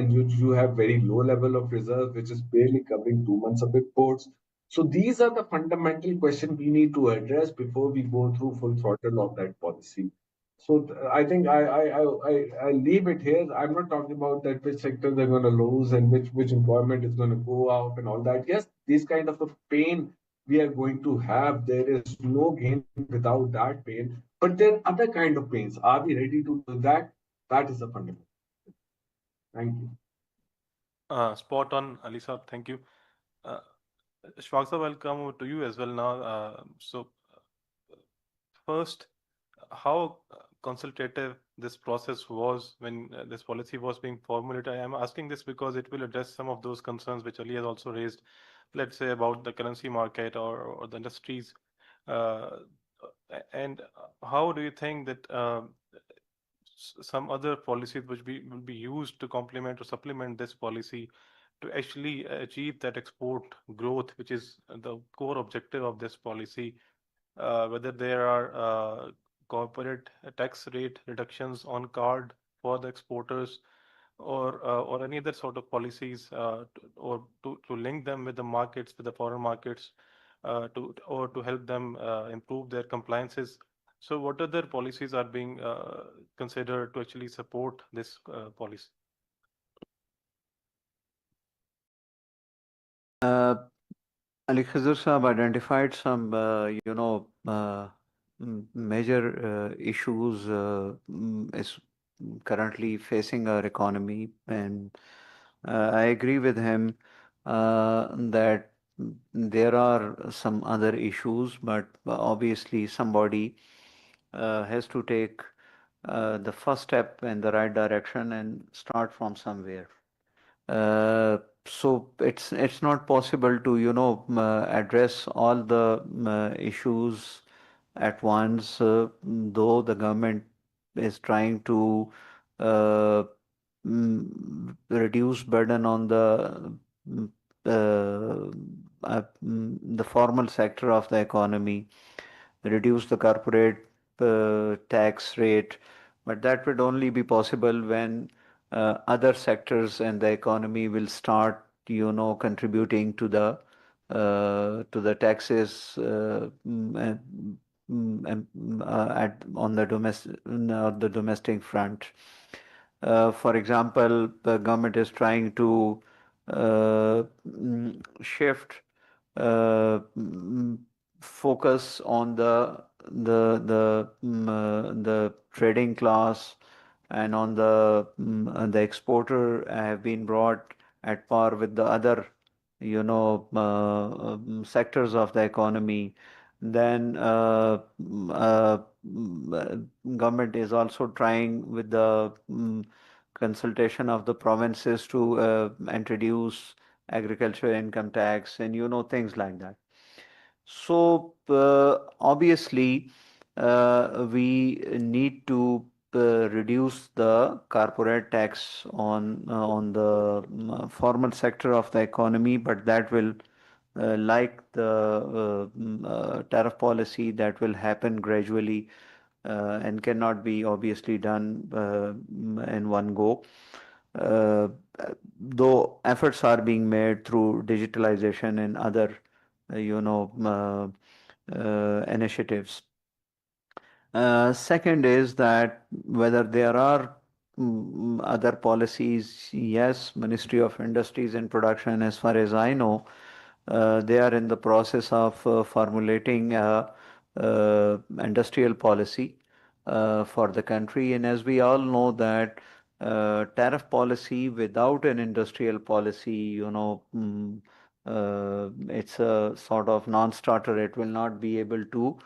you have very low level of reserve, which is barely covering 2 months of imports. So these are the fundamental questions we need to address before we go through full throttle of that policy. So I think I leave it here. I'm not talking about that which sectors are going to lose and which employment is going to go up and all that. Yes, these kind of a pain we are going to have. There is no gain without that pain. But there are other kind of pains. Are we ready to do that? That is the fundamental. Thank you. Spot on, Alisa. Thank you. Uh, Shwagsa, I'll come over to you as well now. First, how consultative this process was when this policy was being formulated. I am asking this because it will address some of those concerns which Ali has also raised, let's say about the currency market or the industries. Uh, and how do you think that some other policies which will be used to complement or supplement this policy to actually achieve that export growth, which is the core objective of this policy, whether there are corporate tax rate reductions on card for the exporters or any other sort of policies or to link them with the markets, with the foreign markets, to help them improve their compliances. So what other policies are being considered to actually support this policy? Ali Khizr Saab identified some, major issues is currently facing our economy, and I agree with him that there are some other issues, but obviously somebody has to take the first step in the right direction and start from somewhere. So it's not possible to address all the issues at once, though the government is trying to uh, reduce burden on mm, the formal sector of the economy, reduce the corporate tax rate, but that would only be possible when other sectors and the economy will start, contributing to the taxes on the domestic front. For example, the government is trying to shift uh, focus on the trading class and on the exporter have been brought at par with the other sectors of the economy. Then government is also trying with the consultation of the provinces to introduce agriculture income tax and things like that. So obviously, we need to reduce the corporate tax on the formal sector of the economy, but that will, like the tariff policy, that will happen gradually and cannot be obviously done in one go. Uh, though efforts are being made through digitalization and other, initiatives. Second is that whether there are other policies, yes, Ministry of Industries and Production, as far as I know, they are in the process of formulating a industrial policy for the country. And as we all know that tariff policy without an industrial policy, it's a sort of non-starter. It will not be able to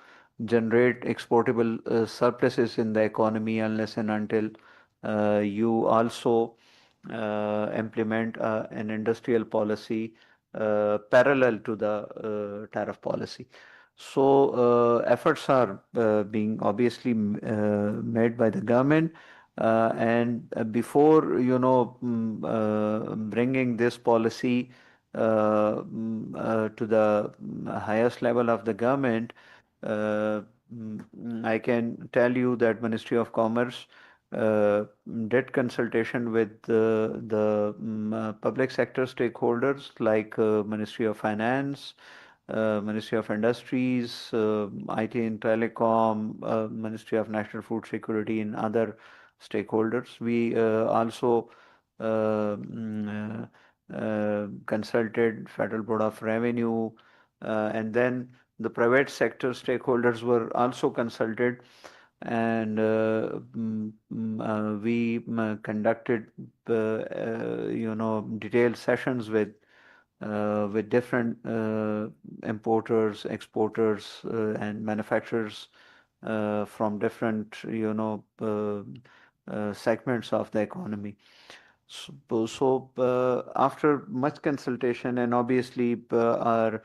generate exportable surpluses in the economy unless and until you also implement an industrial policy parallel to the tariff policy. So efforts are being obviously made by the government, and before bringing this policy to the highest level of the government, I can tell you that Ministry of Commerce uh, did consultation with the public sector stakeholders like Ministry of Finance, Ministry of Industries, IT and Telecom, Ministry of National Food Security, and other stakeholders. We also consulted Federal Board of Revenue, and then the private sector stakeholders were also consulted. and we conducted detailed sessions with different importers, exporters, and manufacturers from different segments of the economy. So after much consultation, and obviously our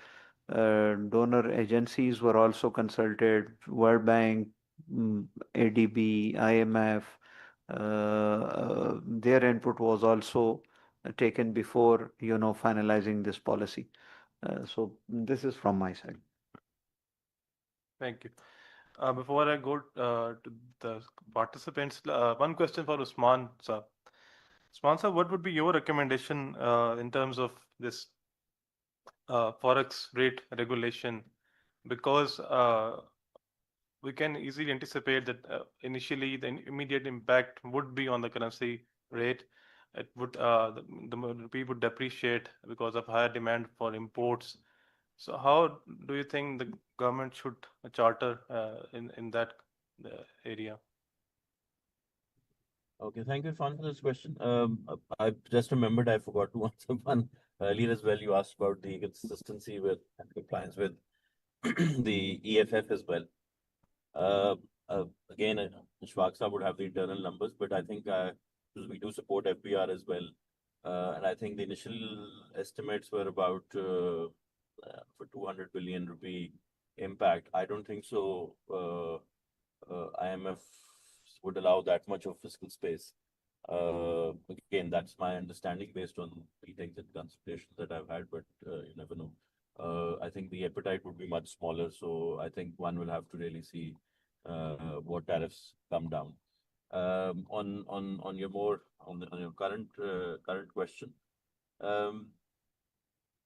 donor agencies were also consulted, World Bank, ADB, IMF, their input was also taken before finalizing this policy. So this is from my side. Thank you. Before I go to the participants, one question for Usman sir. Usman sir, what would be your recommendation in terms of this forex rate regulation? Because we can easily anticipate that initially the immediate impact would be on the currency rate. It would the rupee would depreciate because of higher demand for imports. So how do you think the government should charter in that area? Okay, thank you, Irfan, for this question. I just remembered I forgot to answer one earlier as well. You asked about the consistency with and compliance with the EFF as well. Again, Ishfaq Sahab would have the internal numbers, but I think we do support FBR as well. And I think the initial estimates were about for 200 billion rupee impact. I don't think so. IMF would allow that much of fiscal space. Again, that's my understanding based on meetings and consultations that I've had, but you never know. I think the appetite would be much smaller, so I think one will have to really see what tariffs come down. On your current question,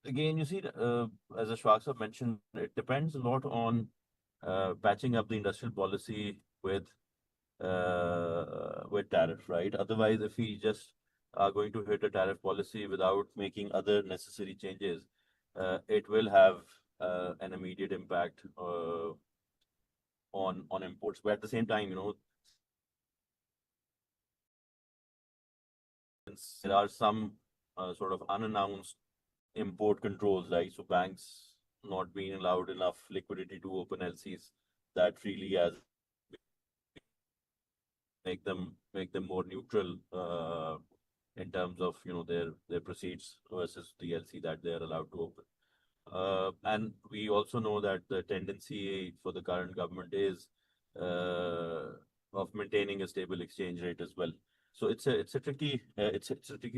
again, you see, as Ashfaq sir mentioned, it depends a lot on patching up the industrial policy with tariff, right? Otherwise, if we just are going to hit a tariff policy without making other necessary changes, it will have an immediate impact on imports. But at the same time, since there are some sort of unannounced import controls, right? So banks not being allowed enough liquidity to open LCs that freely as make them more neutral in terms of their proceeds versus the LC that they are allowed to open. And we also know that the tendency for the current government is of maintaining a stable exchange rate as well. So it's a tricky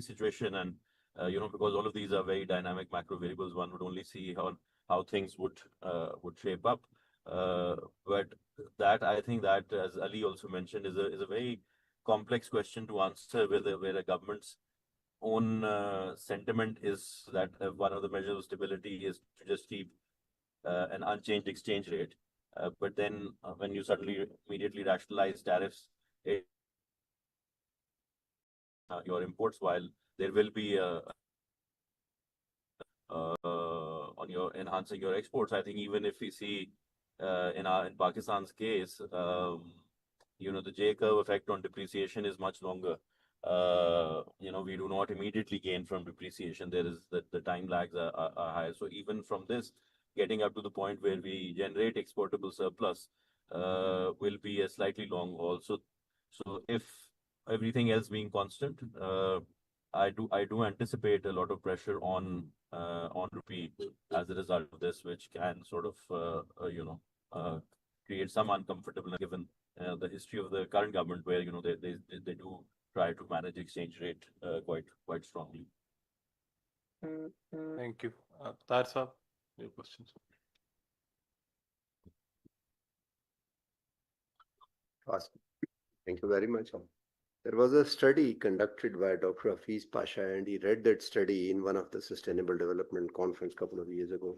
situation, and because all of these are very dynamic macro variables, one would only see how things would shape up. But that, I think that, as Ali also mentioned, is a very complex question to answer, where a government's own sentiment is that one of the measures of stability is to just keep an unchanged exchange rate. But then when you suddenly immediately rationalize tariffs, your imports, while there will be on your enhancing your exports, I think even if we see in Pakistan's case, the J curve effect on depreciation is much longer. We do not immediately gain from depreciation. There is the time lags are high. So even from this, getting up to the point where we generate exportable surplus will be a slightly long haul. So if everything else being constant, I do anticipate a lot of pressure on rupee as a result of this, which can sort of create some uncomfortableness given the history of the current government, where they do try to manage exchange rate quite strongly. Thank you. Tariff sir, your questions. Awesome. Thank you very much. There was a study conducted by Dr. Hafiz Pasha, and he read that study in one of the Sustainable Development Conference a couple of years ago.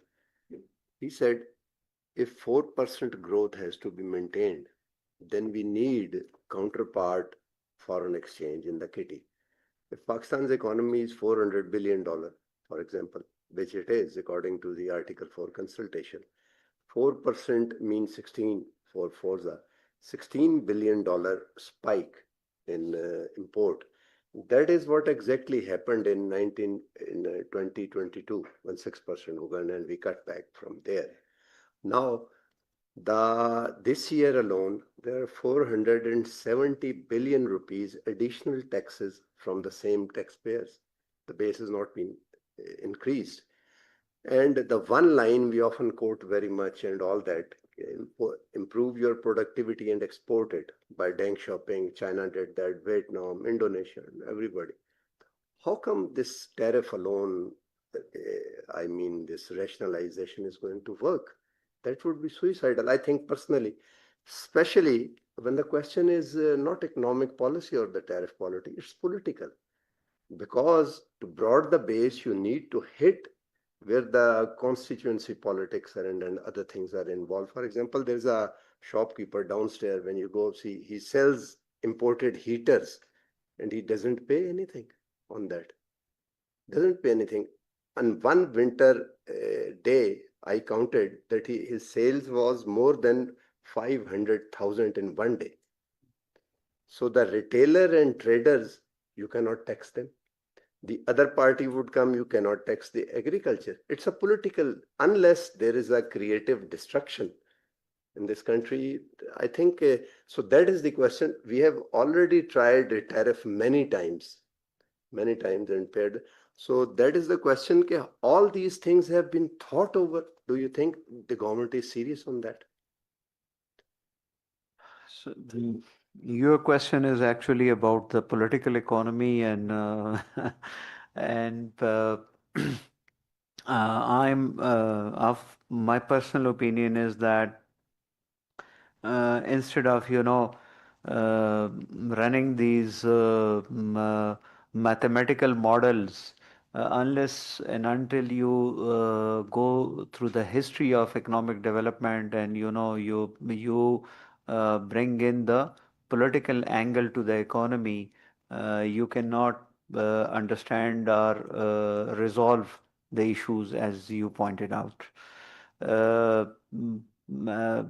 He said, if 4% growth has to be maintained, then we need counterpart foreign exchange in the kitty. If Pakistan's economy is $400 billion, for example, which it is according to the Article 4 consultation, 4% means 16 for Forza. $16 billion spike in import. That is what exactly happened in 2022 when 6% went and we cut back from there. Now, this year alone, there are 470 billion rupees additional taxes from the same taxpayers. The base has not been increased. And the one line we often quote very much and all that, improve your productivity and export it by dang shopping. China did that, Vietnam, Indonesia, everybody. How come this tariff alone, I mean, this rationalization is going to work? That would be suicidal, I think personally, especially when the question is not economic policy or the tariff policy, it's political. Because to broad the base, you need to hit where the constituency politics are and other things are involved. For example, there's a shopkeeper downstairs. When you go see, he sells imported heaters and he doesn't pay anything on that. Doesn't pay anything. On one winter day, I counted that his sales was more than 500,000 in one day. So the retailer and traders, you cannot tax them. The other party would come, you cannot tax the agriculture. It's a political, unless there is a creative destruction in this country, I think. So that is the question. We have already tried a tariff many times and paid. So that is the question. All these things have been thought over. Do you think the government is serious on that? So your question is actually about the political economy and and of my personal opinion is that instead of running these mathematical models, unless and until you go through the history of economic development and you bring in the political angle to the economy, you cannot understand or resolve the issues as you pointed out. Uh, mm, uh,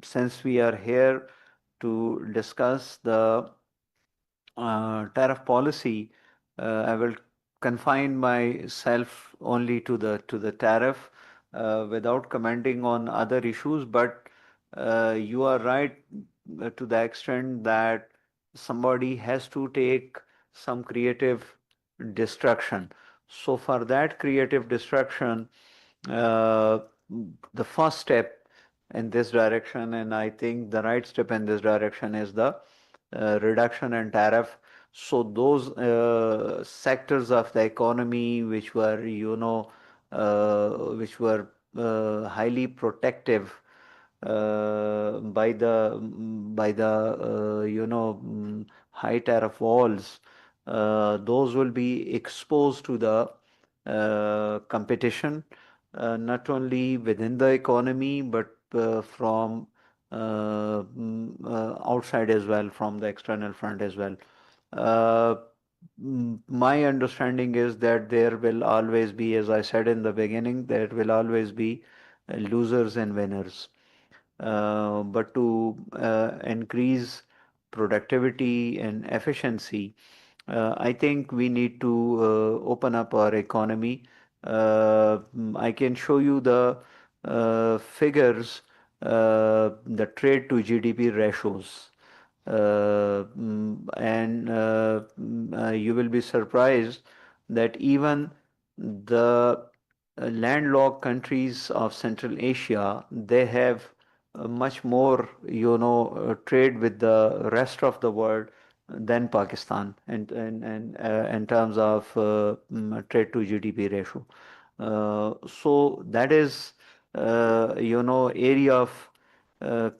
since we are here to discuss the tariff policy, I will confine myself only to the tariff without commenting on other issues. But you are right to the extent that somebody has to take some creative destruction. So for that creative destruction, uh, the first step in this direction, and I think the right step in this direction is the reduction in tariff. So those sectors of the economy which were, which were highly protective by the high tariff walls, those will be exposed to the competition, not only within the economy but from outside as well, from the external front as well. Uh, my understanding is that there will always be, as I said in the beginning, there will always be losers and winners. But to increase productivity and efficiency, I think we need to open up our economy. I can show you the figures, the trade to GDP ratios. And you will be surprised that even the landlocked countries of Central Asia, they have much more, trade with the rest of the world than Pakistan, and in terms of trade to GDP ratio. So that is, area of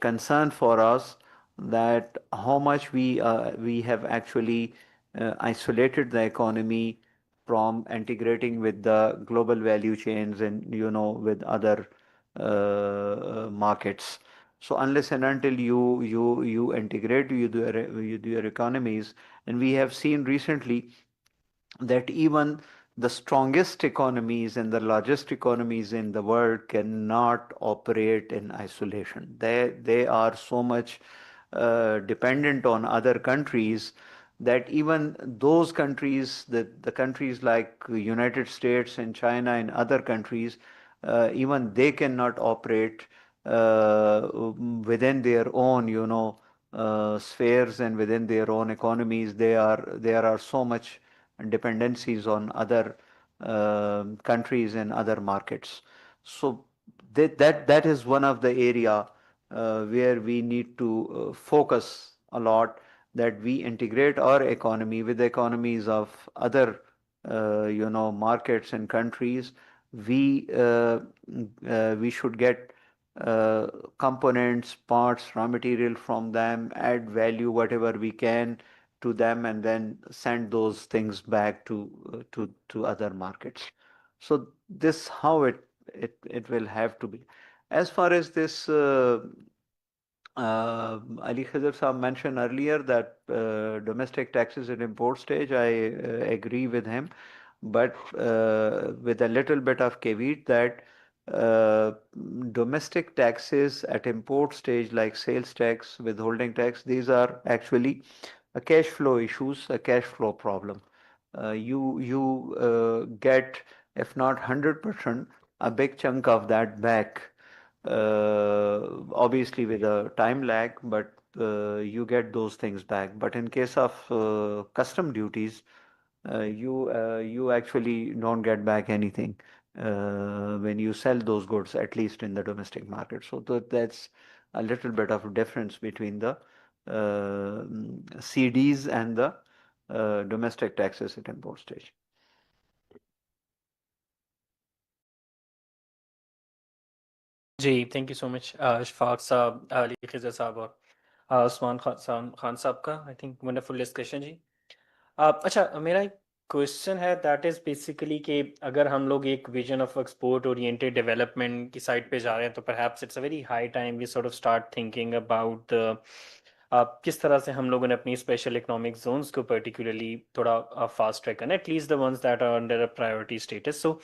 concern for us, that how much we have actually isolated the economy from integrating with the global value chains and with other markets. So unless and until you integrate, you do your economies, and we have seen recently that even the strongest economies and the largest economies in the world cannot operate in isolation. They are so much dependent on other countries, that even those countries, the countries like United States and China and other countries, even they cannot operate within their own, spheres and within their own economies. There are so much dependencies on other countries and other markets. So that is one of the area where we need to focus a lot, that we integrate our economy with the economies of other markets and countries. We should get components, parts, raw material from them, add value whatever we can to them, and then send those things back to other markets. So this how it will have to be. As far as this Ali Khizr Saab mentioned earlier that domestic taxes at import stage, I agree with him, but with a little bit of caveat that uh, domestic taxes at import stage, like sales tax, withholding tax, these are actually a cash flow issues, a cash flow problem. You get, if not 100%, a big chunk of that back, obviously with a time lag, but you get those things back. But in case of custom duties, you actually don't get back anything when you sell those goods, at least in the domestic market. So that's a little bit of a difference between the CDs and the domestic taxes at import stage. जी, thank you so much Ishfaq sahab, Ali Khizar sahab और उस्मान खान साहब का I think wonderful discussion जी। अच्छा, मेरा एक question है that is basically कि अगर हम लोग एक vision of export oriented development की साइड पे जा रहे हैं तो perhaps it's a very high time we sort of start thinking about किस तरह से हम लोगों ने अपनी स्पेशल इकोनॉमिक जोन्स को पर्टिकुलरली थोड़ा फास्ट ट्रैक करना, at least the ones that are under a priority status. So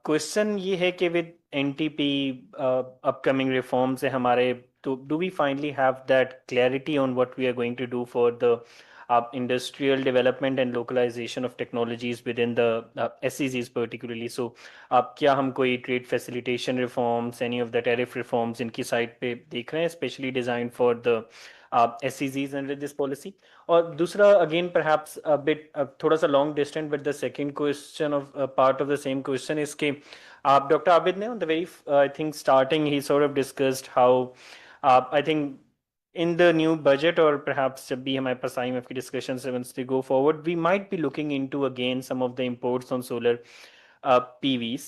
question ये है कि विद एनटीपी अपकमिंग रिफॉर्म से हमारे, तो do we finally have that clarity on what we are going to do for the industrial development and localization of technologies within the SEZs particularly? So क्या हम कोई trade facilitation reforms, any of the tariff reforms इनकी side पे देख रहे हैं, especially designed for the SEZs under this policy? और दूसरा again perhaps a bit थोड़ा सा long distant, but the second question of part of the same question is कि Dr. Abid ने on the very I think starting he sort of discussed how I think in the new budget, or perhaps जब भी हमारे पास IMF की discussion से once they go forward, we might be looking into again some of the imports on solar PVs.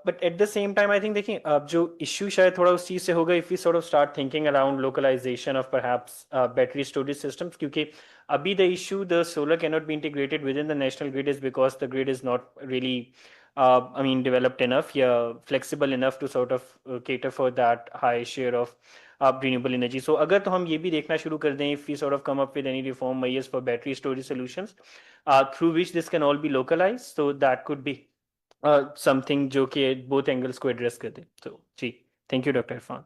But at the same time, I think देखिए जो issue शायद थोड़ा उस चीज़ से होगा if we sort of start thinking around localization of perhaps battery storage systems, क्योंकि अभी the issue the solar cannot be integrated within the national grid is because the grid is not really I mean developed enough, yeah, flexible enough to sort of cater for that high share of renewable energy. So अगर तो हम ये भी देखना शुरू कर दें if we sort of come up with any reform measures for battery storage solutions through which this can all be localized, so that could be something जो कि both angles को address कर दे। So ji, thank you Dr. Irfan.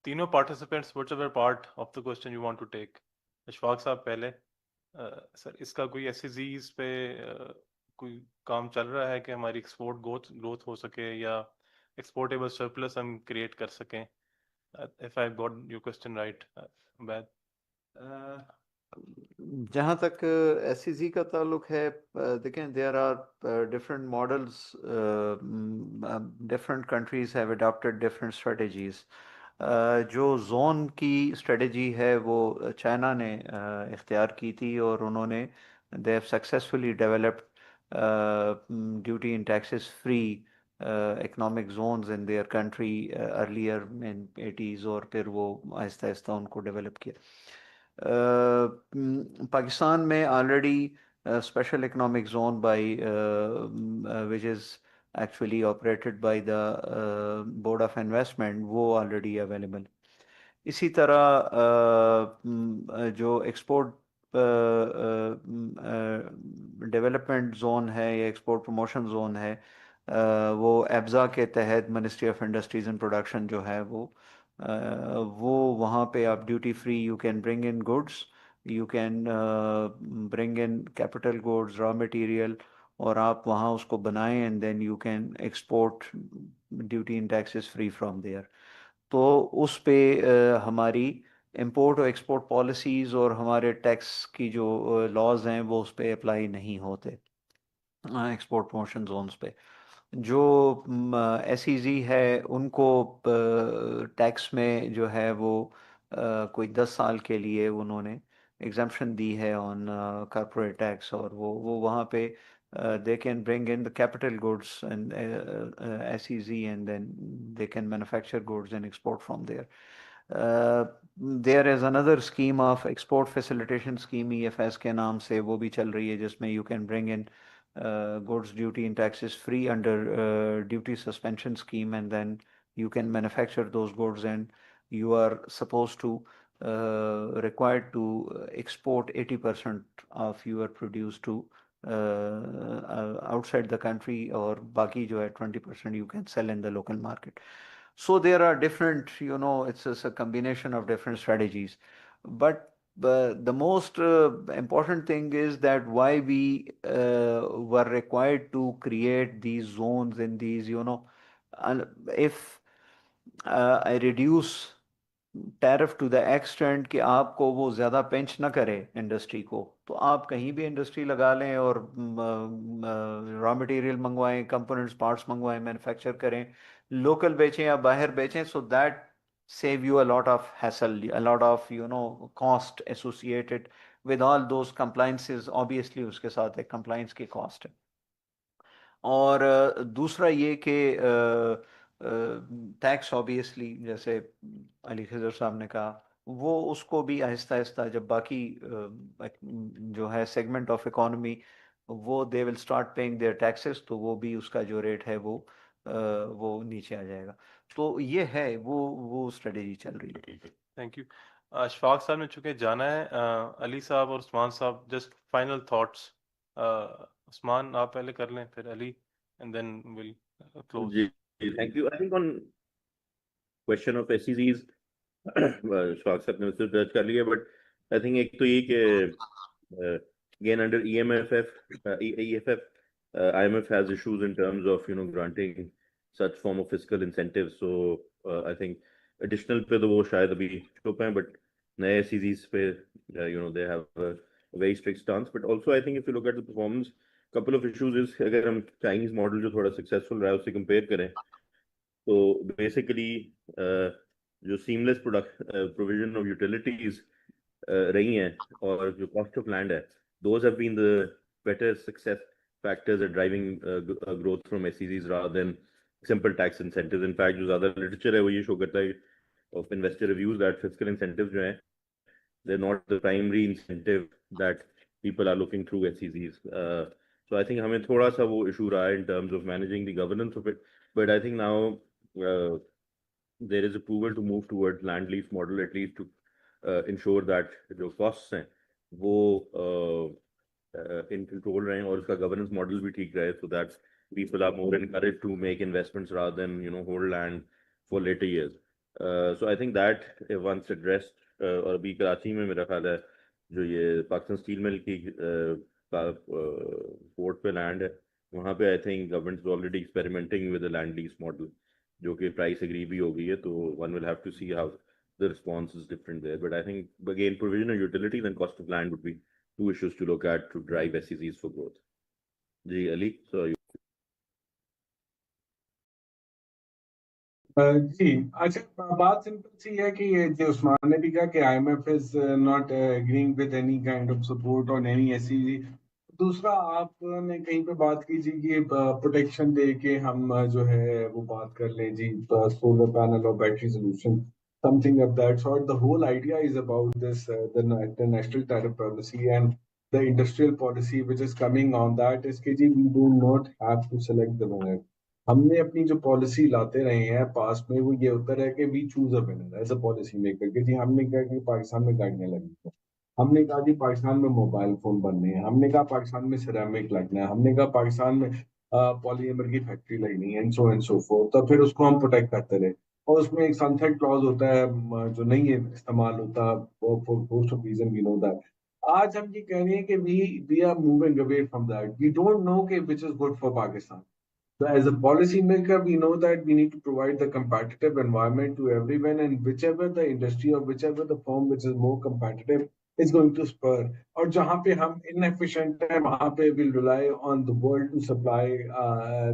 तीनों participants, whichever part of the question you want to take. Ashfaq साहब पहले, sir इसका कोई SEZs पे कोई काम चल रहा है कि हमारी एक्सपोर्ट ग्रोथ हो सके या एक्सपोर्टेबल सरप्लस हम क्रिएट कर सकें? If I got your question right, Bad. जहाँ तक SEZ का ताल्लुक है, देखें there are different models, different countries have adopted different strategies. जो जोन की स्ट्रेटजी है वो चाइना ने इख्तियार की थी और उन्होंने they have successfully developed duty and taxes free economic zones in their country earlier in 80s और फिर वो आहिस्ता आहिस्ता उनको डेवलप किया. पाकिस्तान में already special economic zone by which is actually operated by the Board of Investment, वो already available. इसी तरह जो एक्सपोर्ट डेवलपमेंट जोन है या एक्सपोर्ट प्रमोशन जोन है, वो एब्जा के तहत ministry of industries and production जो है वो वहाँ पे आप duty free you can bring in goods, you can bring in capital goods, raw material, और आप वहाँ उसको बनाएं and then you can export duty and taxes free from there. तो उस पे हमारी इंपोर्ट और एक्सपोर्ट पॉलिसीज़ और हमारे टैक्स की जो लॉज हैं वो उस पे अप्लाई नहीं होते एक्सपोर्ट प्रमोशन जोन्स पे। जो एसईजी है उनको टैक्स में जो है वो कोई 10 साल के लिए उन्होंने एग्जाम्पशन दी है ऑन कॉर्पोरेट टैक्स, और वो वहाँ पे they can bring in the capital goods and SEZ, and then they can manufacture goods and export from there. There is another scheme of export facilitation scheme, EFS के नाम से वो भी चल रही है, जिसमें you can bring in goods duty and taxes free under duty suspension scheme, and then you can manufacture those goods, and you are supposed to required to export 80% of your produce to outside the country, और बाकी जो है 20% you can sell in the local market. So there are different, it's a combination of different strategies. But the most important thing is that why we were required to create these zones in these, if I reduce tariff to the extent कि आपको वो ज़्यादा pinch ना करे industry को, तो आप कहीं भी इंडस्ट्री लगा लें और रॉ मटेरियल मंगवाएं, कंपोनेंट्स पार्ट्स मंगवाएं, मैन्युफैक्चर करें, लोकल बेचें या बाहर बेचें, so that save you a lot of hassle, a lot of cost associated with all those compliances. Obviously उसके साथ एक compliance की cost है। और दूसरा ये कि टैक्स ऑब्वियसली जैसे अली खिजर साहब ने कहा, वो उसको भी आहिस्ता आहिस्ता जब बाकी जो है सेगमेंट ऑफ इकोनॉमी वो they will start paying their taxes, तो वो भी उसका जो रेट है वो नीचे आ जाएगा। तो ये है वो स्ट्रेटेजी चल रही है। Thank you. अशफाक साहब ने चुके जाना है, अली साहब और उस्मान साहब जस्ट फाइनल थॉट्स। उस्मान आप पहले कर लें, फिर Ali, and then will close. जी, thank you. I think on question of SEZs शौक साहब ने उससे टच कर लिया, बट आई थिंक एक तो ये कि again under EFF, IMF has issues in terms of granting such form of fiscal incentives. So I think additional पे तो वो शायद अभी चुप हैं, but नए SEZs पे they have a very strict stance. But also I think if you look at the performance, couple of issues is अगर हम Chinese model जो थोड़ा successful रहा है उससे compare करें, तो basically जो seamless provision of utilities रही हैं और जो cost of land है, those have been the better success factors at driving growth from SEZs rather than simple tax incentives. In fact, जो ज़्यादा literature है वो ये show करता है of investor reviews that fiscal incentives जो हैं, they're not the primary incentive that people are looking through SEZs. So I think हमें थोड़ा सा वो issue रहा है in terms of managing the governance of it. But I think now there is approval to move towards land lease model, at least to ensure that जो costs हैं वो in control रहे और उसका governance model भी ठीक रहे, so that people are more encouraged to make investments rather than hold land for later years. So I think that once addressed, और अभी कराची में मेरा ख्याल है जो ये पाकिस्तान स्टील मिल की पोर्ट पे लैंड है, वहाँ पे I think government is already experimenting with the land lease model, जो कि प्राइस एग्री भी हो गई है, तो one will have to see how the response is different there. But I think again provision of utilities and cost of land would be two issues to look at to drive SEZs for growth. Ji Ali, so you. जी अच्छा, बात simple सी है कि ये जो उस्मान ने भी कहा कि IMF is not agreeing with any kind of support on any SEZ. दूसरा, आपने कहीं पे बात की जी कि प्रोटेक्शन दे के हम जो है वो बात कर लें जी, सोलर पैनल और battery solution, something of that sort. The whole idea is about this the national tariff policy and the industrial policy which is coming on that is कि जी we do not have to select the winner. हमने अपनी जो policy लाते रहे हैं पास में वो ये होता है कि we choose a winner as a policy maker कि जी हमने कहा कि पाकिस्तान में गाड़ियां लगनी है, हमने कहा जी पाकिस्तान में मोबाइल फोन बनने हैं, हमने कहा पाकिस्तान में सिरेमिक लगना है, हमने कहा पाकिस्तान में पॉलीमर की फैक्ट्री लगनी है एंड सो फोर्थ, तो फिर उसको हम प्रोटेक्ट करते रहे। और उसमें एक सनसेट क्लॉज होता है जो नहीं है इस्तेमाल होता, for most of reason we know that. आज हम ये कह रहे हैं कि we are moving away from that, we don't know कि which is good for Pakistan. So as a policymaker, we know that we need to provide the competitive environment to everyone, and whichever the industry or whichever the firm which is more competitive is going to spur. और जहाँ पे हम inefficient हैं, वहाँ पे we'll rely on the world to supply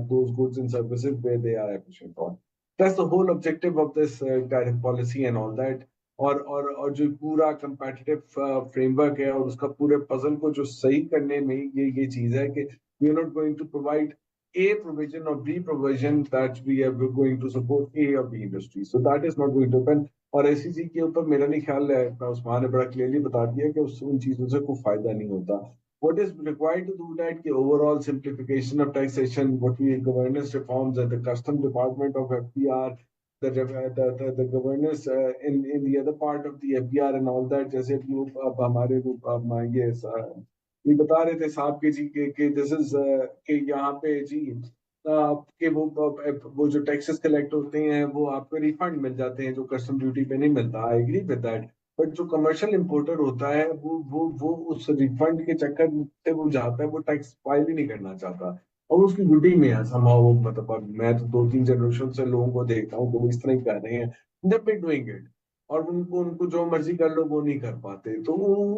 those goods and services where they are efficient on. That's the whole objective of this tariff policy and all that. और जो पूरा competitive framework है और उसका पूरे puzzle को जो सही करने में ये चीज है कि we are not going to provide A provision or B provision that we are going to support A or B industry. So that is not going to happen. और ऐसी चीज के ऊपर मेरा नहीं ख्याल है, उस्मान ने बड़ा क्लियरली बता दिया कि उन चीजों से कोई फायदा नहीं होता। What is required to do that? कि overall simplification of taxation, what we governance reforms at the custom department of FPR, the governance in the other part of the FPR and all that, जैसे अब हमारे ये ये बता रहे थे साहब के जी के दिस इज के यहाँ पे जी कि वो जो टैक्सेस कलेक्ट होते हैं वो आपको रिफंड मिल जाते हैं जो कस्टम ड्यूटी पे नहीं मिलता। I agree with that, but जो कमर्शियल इंपोर्टर होता है वो उस रिफंड के चक्कर से वो जाता है, वो टैक्स फाइल ही नहीं करना चाहता और उसकी ड्यूटी में है समा वो। मतलब अब मैं तो 2-3 जनरेशन से लोगों को देखता हूँ कि वो इस तरह ही कर रहे हैं, दे बी डूइंग इट, और उनको उनको जो मर्जी कर लो वो नहीं कर पाते। तो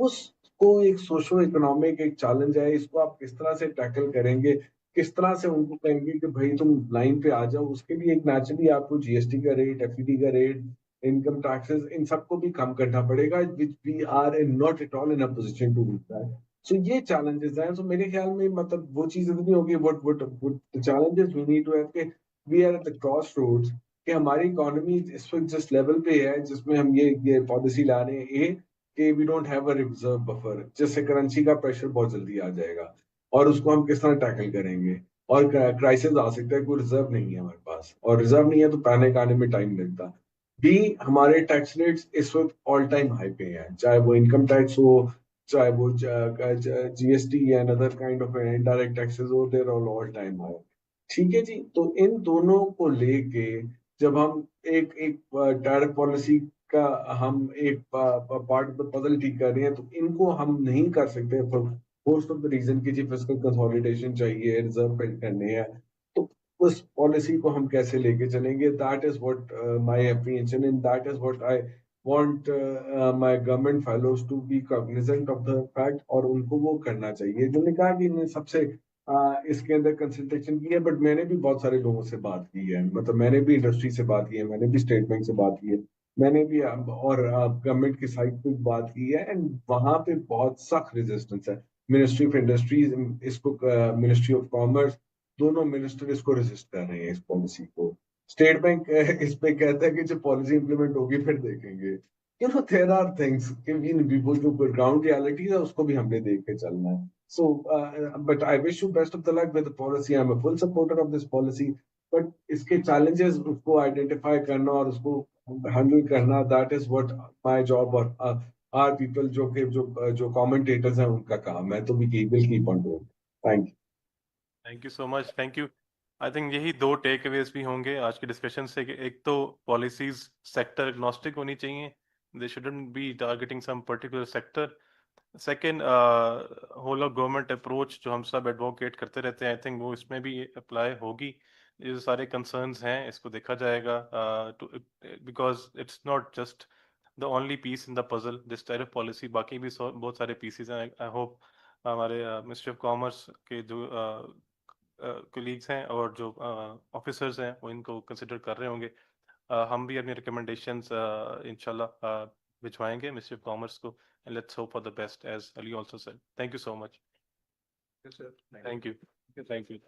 उसको एक सोशो इकोनॉमिक एक चैलेंज है, इसको आप किस तरह से टैकल करेंगे, किस तरह से उनको कहेंगे कि भाई तुम लाइन पे आ जाओ। उसके लिए एक नेचुरली आपको जीएसटी का रेट, एफईडी का रेट, इनकम टैक्सेस, इन सबको भी कम करना पड़ेगा, which we are in not at all in a position to do that. So ये चैलेंजेस हैं। सो मेरे ख्याल में मतलब वो चीज इतनी होगी, what the challenges we need to have कि we are at the cross roads, कि हमारी इकोनॉमी इस वक्त जिस लेवल पे है जिसमें हम ये पॉलिसी ला रहे हैं कि we don't have a reserve buffer, जिससे करेंसी का प्रेशर बहुत जल्दी आ जाएगा और उसको हम किस तरह टैकल करेंगे। और क्राइसिस आ सकता है, कोई रिजर्व नहीं है हमारे पास, और रिजर्व नहीं है तो पैनिक आने में टाइम लगता। बी, हमारे टैक्स रेट्स इस वक्त ऑल टाइम हाई पे हैं, चाहे वो इनकम टैक्स हो, चाहे वो GST and other kind of indirect taxes हो, देयर ऑल टाइम हाई। ठीक है जी, तो इन दोनों को लेके जब हम एक एक टैरिफ पॉलिसी का हम एक पार्ट ऑफ द पजल ठीक कर रहे हैं, तो इनको हम नहीं कर सकते for most of the region की जी फिस्कल कंसोलिडेशन चाहिए, रिजर्व बिल्ड करने हैं। तो उस पॉलिसी को हम कैसे लेके चलेंगे, that is what my apprehension and that is what I want my government fellows to be cognizant of the fact, और उनको वो करना चाहिए। जो ने कहा कि इन्हें सबसे इसके अंदर कंसल्टेशन की है, बट मैंने भी बहुत सारे लोगों से बात की है, मतलब मैंने भी इंडस्ट्री से बात की है, मैंने भी स्टेट बैंक से बात की है, मैंने भी और गवर्नमेंट की साइट पे बात की है, एंड वहां पे बहुत सख्त रेजिस्टेंस है। मिनिस्ट्री ऑफ इंडस्ट्रीज इसको, मिनिस्ट्री ऑफ कॉमर्स, दोनों मिनिस्टर इसको रेजिस्ट कर रहे हैं इस पॉलिसी को। स्टेट बैंक इस पे कहता है कि जब पॉलिसी इंप्लीमेंट होगी फिर देखेंगे। देयर आर थिंग्स कि वो जो ग्राउंड रियलिटी है उसको भी हमने देख के चलना है। So, but I wish you best of the luck with the policy. I'm a full supporter of this policy. But इसके challenges उसको identify करना और उसको handle करना, that is what my job और our people जो commentators हैं उनका काम है। तो we will keep on doing. Thank you. Thank you so much, thank you. I think यही दो टेक अवेज भी होंगे आज के डिस्कशन से कि एक तो पॉलिसीज सेक्टर एग्नोस्टिक होनी चाहिए, they shouldn't be targeting some particular sector. Second, whole of government approach जो हम सब एडवोकेट करते रहते हैं, आई थिंक वो इसमें भी अप्लाई होगी। ये जो सारे कंसर्न्स हैं इसको देखा जाएगा, because it's not just the only piece in the puzzle this tariff policy, बाकी भी बहुत सारे पीसेज हैं। आई होप हमारे मिनिस्ट्री ऑफ कॉमर्स के जो कोलीग्स हैं और जो ऑफिसर्स हैं वो इनको कंसिडर कर रहे होंगे। हम भी अपनी रिकमेंडेशंस इंशाल्लाह भिजवाएंगे मिनिस्ट्री ऑफ कॉमर्स को, and let's hope for the best, as Ali also said. Thank you so much. Yes, sir. Thank you. Thank you.